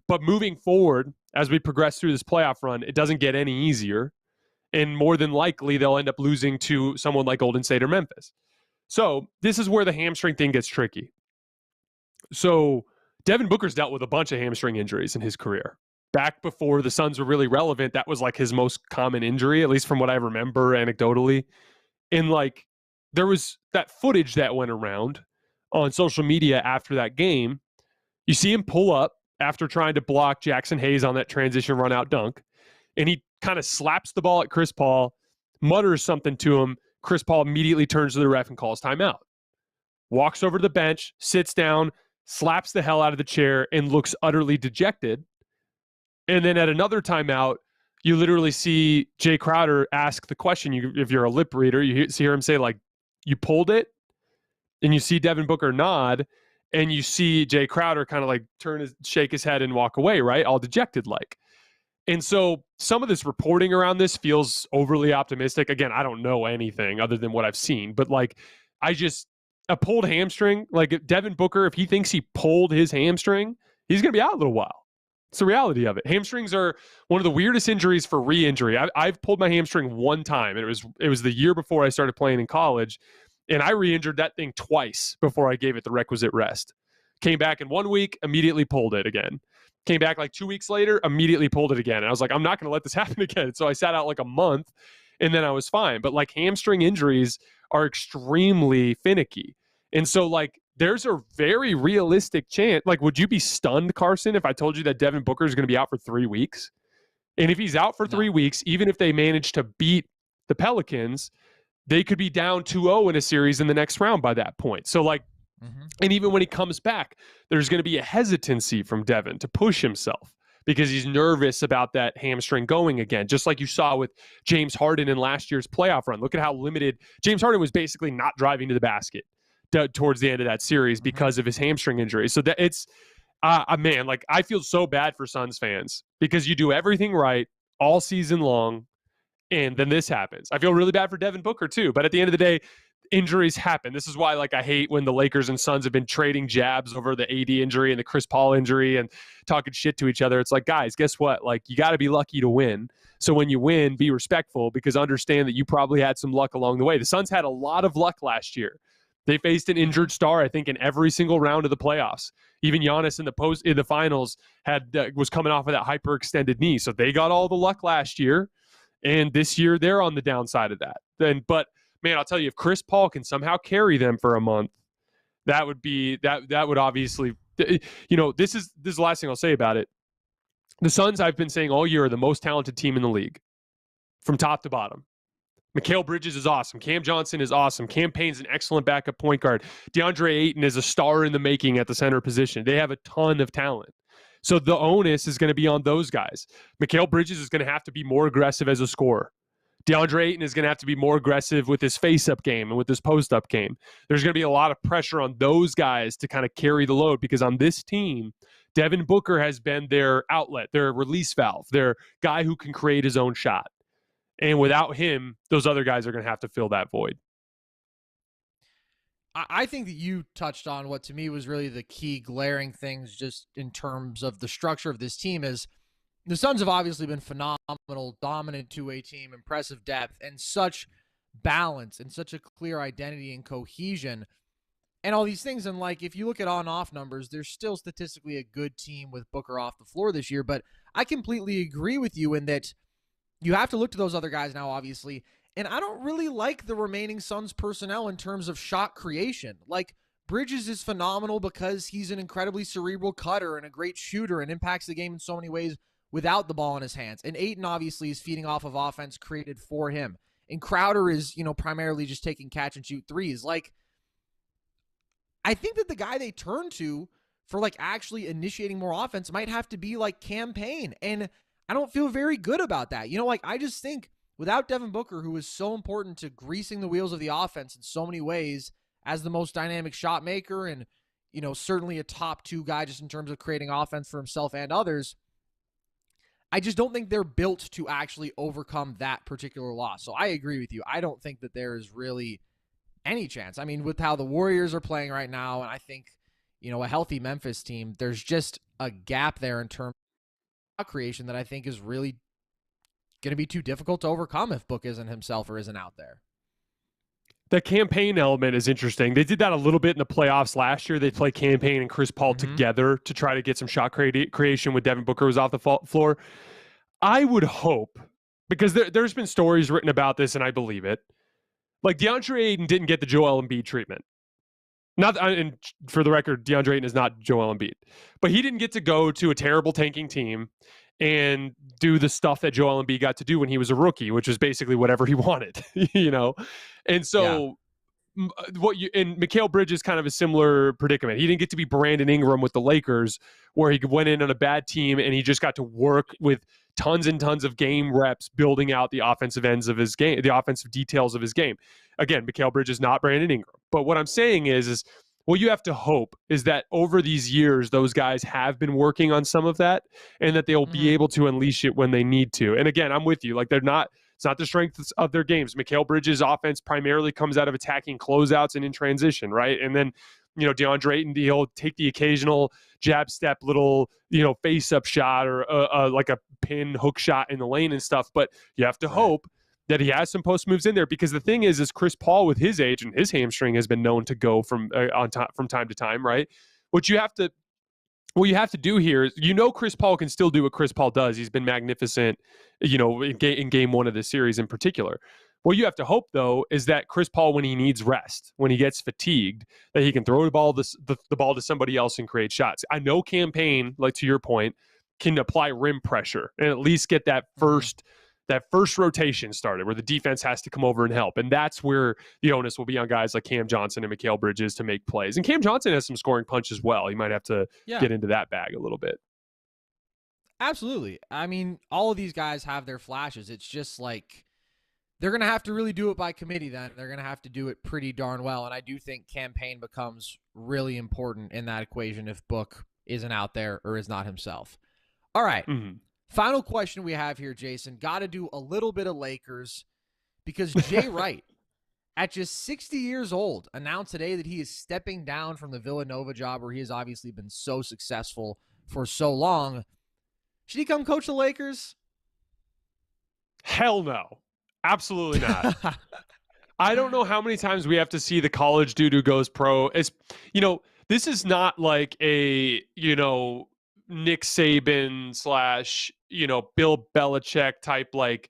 Speaker 1: But moving forward, as we progress through this playoff run, it doesn't get any easier, and more than likely they'll end up losing to someone like Golden State or Memphis. So this is where the hamstring thing gets tricky. So Devin Booker's dealt with a bunch of hamstring injuries in his career. Back before the Suns were really relevant, that was like his most common injury, at least from what I remember anecdotally. And like there was that footage that went around on social media after that game. You see him pull up after trying to block Jackson Hayes on that transition run out dunk, and he kind of slaps the ball at Chris Paul, mutters something to him. Chris Paul immediately turns to the ref and calls timeout. Walks over to the bench, sits down, slaps the hell out of the chair, and looks utterly dejected. And then at another timeout, you literally see Jay Crowder ask the question. If you're a lip reader, you hear him say, like, you pulled it? And you see Devin Booker nod, and you see Jay Crowder kind of like shake his head and walk away, right? All dejected like. And so some of this reporting around this feels overly optimistic. Again, I don't know anything other than what I've seen, but like, a pulled hamstring, like Devin Booker, if he thinks he pulled his hamstring, he's going to be out a little while. It's the reality of it. Hamstrings are one of the weirdest injuries for re-injury. I've pulled my hamstring one time, and it was the year before I started playing in college, and I re-injured that thing twice before I gave it the requisite rest. Came back in 1 week, immediately pulled it again. Came back like 2 weeks later, immediately pulled it again. And I was like, I'm not going to let this happen again. So I sat out like a month, and then I was fine. But like hamstring injuries are extremely finicky. And so like there's a very realistic chance. Like, would you be stunned, Carson, if I told you that Devin Booker is going to be out for 3 weeks? And if he's out for 3 weeks, even if they manage to beat the Pelicans, they could be down 2-0 in a series in the next round by that point. So like, and even when he comes back, there's going to be a hesitancy from Devin to push himself because he's nervous about that hamstring going again, just like you saw with James Harden in last year's playoff run. Look at how limited James Harden was, basically not driving to the basket towards the end of that series because of his hamstring injury. So that it's, man, like I feel so bad for Suns fans because you do everything right all season long, and then this happens. I feel really bad for Devin Booker too, but at the end of the day, injuries happen. This is why, like, I hate when the Lakers and Suns have been trading jabs over the AD injury and the Chris Paul injury and talking shit to each other. It's like, guys, guess what? Like, you got to be lucky to win. So when you win, be respectful because understand that you probably had some luck along the way. The Suns had a lot of luck last year. They faced an injured star, I think, in every single round of the playoffs. Even Giannis in the finals was coming off of that hyperextended knee. So they got all the luck last year. And this year they're on the downside of that. But man, I'll tell you, if Chris Paul can somehow carry them for a month, that would obviously, this is the last thing I'll say about it. The Suns, I've been saying all year, are the most talented team in the league from top to bottom. Mikal Bridges is awesome. Cam Johnson is awesome. Cam Payne's an excellent backup point guard. DeAndre Ayton is a star in the making at the center position. They have a ton of talent. So the onus is going to be on those guys. Mikal Bridges is going to have to be more aggressive as a scorer. DeAndre Ayton is going to have to be more aggressive with his face-up game and with his post-up game. There's going to be a lot of pressure on those guys to kind of carry the load because on this team, Devin Booker has been their outlet, their release valve, their guy who can create his own shot. And without him, those other guys are going to have to fill that void.
Speaker 2: I think that you touched on what to me was really the key glaring things just in terms of the structure of this team is the Suns have obviously been phenomenal, dominant two-way team, impressive depth, and such balance and such a clear identity and cohesion and all these things. And like, if you look at on-off numbers, they're still statistically a good team with Booker off the floor this year. But I completely agree with you in that you have to look to those other guys now, obviously. And I don't really like the remaining Suns personnel in terms of shot creation. Like, Bridges is phenomenal because he's an incredibly cerebral cutter and a great shooter and impacts the game in so many ways without the ball in his hands. And Ayton obviously is feeding off of offense created for him. And Crowder is, primarily just taking catch and shoot threes. Like, I think that the guy they turn to for like actually initiating more offense might have to be like Cam Payne. And I don't feel very good about that. I just think without Devin Booker, who is so important to greasing the wheels of the offense in so many ways as the most dynamic shot maker and, certainly a top two guy just in terms of creating offense for himself and others, I just don't think they're built to actually overcome that particular loss. So I agree with you. I don't think that there is really any chance. I mean, with how the Warriors are playing right now, and I think, a healthy Memphis team, there's just a gap there in terms of creation that I think is really going to be too difficult to overcome if Book isn't himself or isn't out there.
Speaker 1: The campaign element is interesting. They did that a little bit in the playoffs last year. They played campaign and Chris Paul together to try to get some shot creation when Devin Booker was off the floor. I would hope, because there's been stories written about this, and I believe it, like DeAndre Ayton didn't get the Joel Embiid treatment. Not, and for the record, DeAndre Ayton is not Joel Embiid, but he didn't get to go to a terrible tanking team and do the stuff that Joel Embiid got to do when he was a rookie, which was basically whatever he wanted, you know? And
Speaker 2: Yeah.
Speaker 1: so and Mikal Bridges is kind of a similar predicament. He didn't get to be Brandon Ingram with the Lakers, where he went in on a bad team and he just got to work with tons and tons of game reps, building out the offensive ends of his game, the offensive details of his game. Again, Mikal Bridges is not Brandon Ingram. But what I'm saying is what you have to hope is that over these years, those guys have been working on some of that and that they'll be able to unleash it when they need to. And again, I'm with you. Like, it's not the strength of their games. Mikal Bridges' offense primarily comes out of attacking closeouts and in transition, right? And then, DeAndre Ayton, he'll take the occasional jab step, little, face-up shot or like a pin hook shot in the lane and stuff. But you have to hope that he has some post moves in there, because the thing is Chris Paul, with his age and his hamstring, has been known to go from time to time, right? What you have to do here is, Chris Paul can still do what Chris Paul does. He's been magnificent, in game one of this series in particular. What you have to hope, though, is that Chris Paul, when he needs rest, when he gets fatigued, that he can throw the ball to somebody else and create shots. I know Campaign, like to your point, can apply rim pressure and at least get that first rotation started, where the defense has to come over and help. And that's where the onus will be on guys like Cam Johnson and Mikal Bridges to make plays. And Cam Johnson has some scoring punch as well. He might have to get into that bag a little bit.
Speaker 2: Absolutely. I mean, all of these guys have their flashes. It's just like, they're going to have to really do it by committee then. They're going to have to do it pretty darn well. And I do think Campaign becomes really important in that equation if Book isn't out there or is not himself. All right. Final question we have here, Jason. Got to do a little bit of Lakers, because Jay Wright, at just 60 years old, announced today that he is stepping down from the Villanova job, where he has obviously been so successful for so long. Should he come coach the Lakers?
Speaker 1: Hell no. Absolutely not. I don't know how many times we have to see the college dude who goes pro. It's, this is not like a, Nick Saban / Bill Belichick type, like,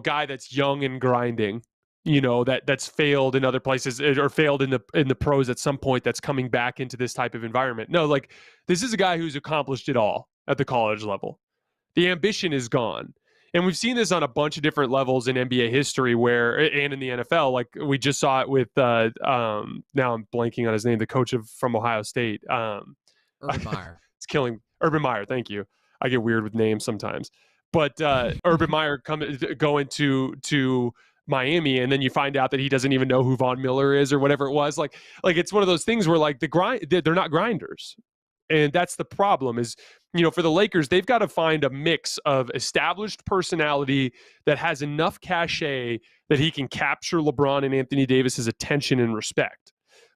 Speaker 1: guy that's young and grinding, that's failed in other places or failed in the pros at some point, that's coming back into this type of environment. No, like, this is a guy who's accomplished it all at the college level. The ambition is gone. And we've seen this on a bunch of different levels in NBA history and in the NFL. Like, we just saw it with, now I'm blanking on his name, the coach from Ohio State.
Speaker 2: Urban Meyer.
Speaker 1: It's killing Urban Meyer. Thank you. I get weird with names sometimes. But Urban Meyer going to Miami, and then you find out that he doesn't even know who Von Miller is or whatever it was. Like it's one of those things where, like, they're not grinders. And that's the problem is, for the Lakers, they've got to find a mix of established personality that has enough cachet that he can capture LeBron and Anthony Davis's attention and respect,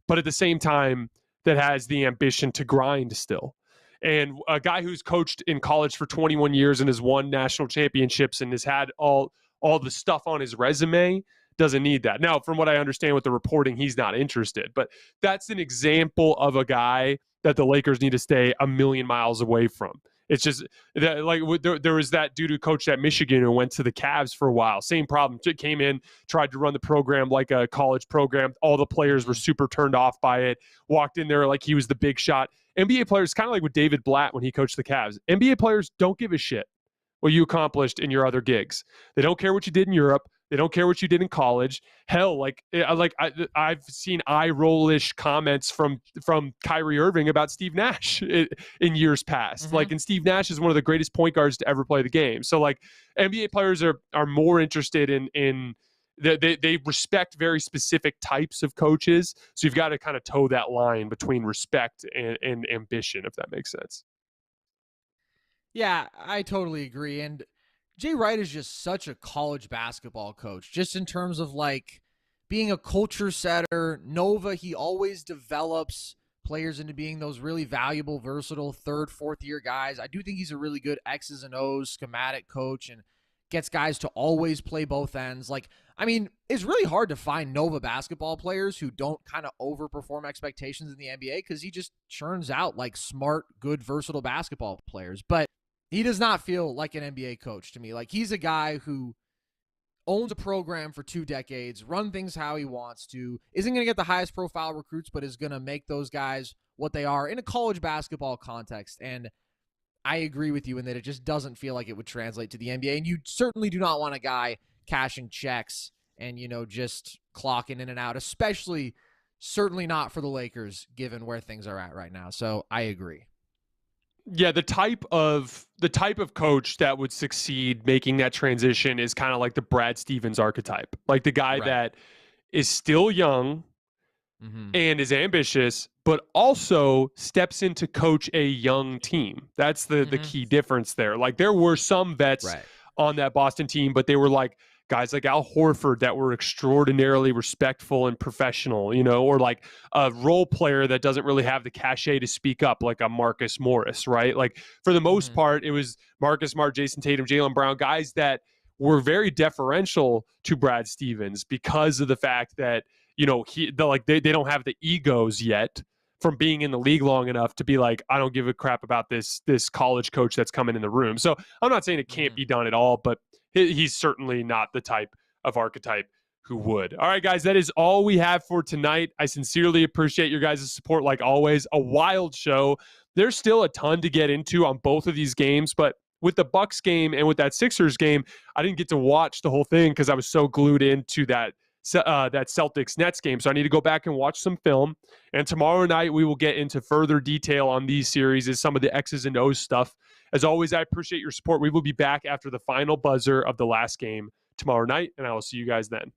Speaker 1: but at the same time that has the ambition to grind still. And a guy who's coached in college for 21 years and has won national championships and has had all the stuff on his resume doesn't need that. Now, from what I understand with the reporting, he's not interested, but that's an example of a guy that the Lakers need to stay a million miles away from. It's just that, like, there was that dude who coached at Michigan who went to the Cavs for a while. Same problem. Came in, tried to run the program like a college program. All the players were super turned off by it. Walked in there like he was the big shot. NBA players, kind of like with David Blatt when he coached the Cavs. NBA players don't give a shit what you accomplished in your other gigs. They don't care what you did in Europe. They don't care what you did in college. Hell, I've seen eye-roll-ish comments from Kyrie Irving about Steve Nash in years past. And Steve Nash is one of the greatest point guards to ever play the game. So, like, NBA players are more interested in they respect very specific types of coaches. So you've got to kind of toe that line between respect and ambition, if that makes sense.
Speaker 2: Yeah, I totally agree. And Jay Wright is just such a college basketball coach, just in terms of, like, being a culture setter. Nova, he always develops players into being those really valuable, versatile third, fourth year guys. I do think he's a really good X's and O's schematic coach and gets guys to always play both ends. Like, I mean, it's really hard to find Nova basketball players who don't kind of overperform expectations in the NBA, because he just churns out, like, smart, good, versatile basketball players. But he does not feel like an NBA coach to me. Like, he's a guy who owns a program for 2 decades, run things how he wants to, isn't going to get the highest profile recruits, but is going to make those guys what they are in a college basketball context. And I agree with you in that it just doesn't feel like it would translate to the NBA. And you certainly do not want a guy cashing checks and, just clocking in and out, especially certainly not for the Lakers, given where things are at right now. So I agree.
Speaker 1: Yeah, the type of coach that would succeed making that transition is kind of like the Brad Stevens archetype. Like the guy that is still young and is ambitious, but also steps in to coach a young team. That's the key difference there. Like there were some vets on that Boston team, but they were like guys like Al Horford that were extraordinarily respectful and professional, or like a role player that doesn't really have the cachet to speak up, like a Marcus Morris, right? Like for the most part, it was Marcus Smart, Jayson Tatum, Jaylen Brown, guys that were very deferential to Brad Stevens because of the fact that, they don't have the egos yet from being in the league long enough to be like, I don't give a crap about this college coach that's coming in the room. So I'm not saying it can't be done at all, but he's certainly not the type of archetype who would. All right, guys, that is all we have for tonight. I sincerely appreciate your guys' support, like always. A wild show. There's still a ton to get into on both of these games, but with the Bucks game and with that Sixers game, I didn't get to watch the whole thing because I was so glued into that Celtics Nets game. So I need to go back and watch some film. And tomorrow night, we will get into further detail on these series as some of the X's and O's stuff. As always, I appreciate your support. We will be back after the final buzzer of the last game tomorrow night, and I will see you guys then.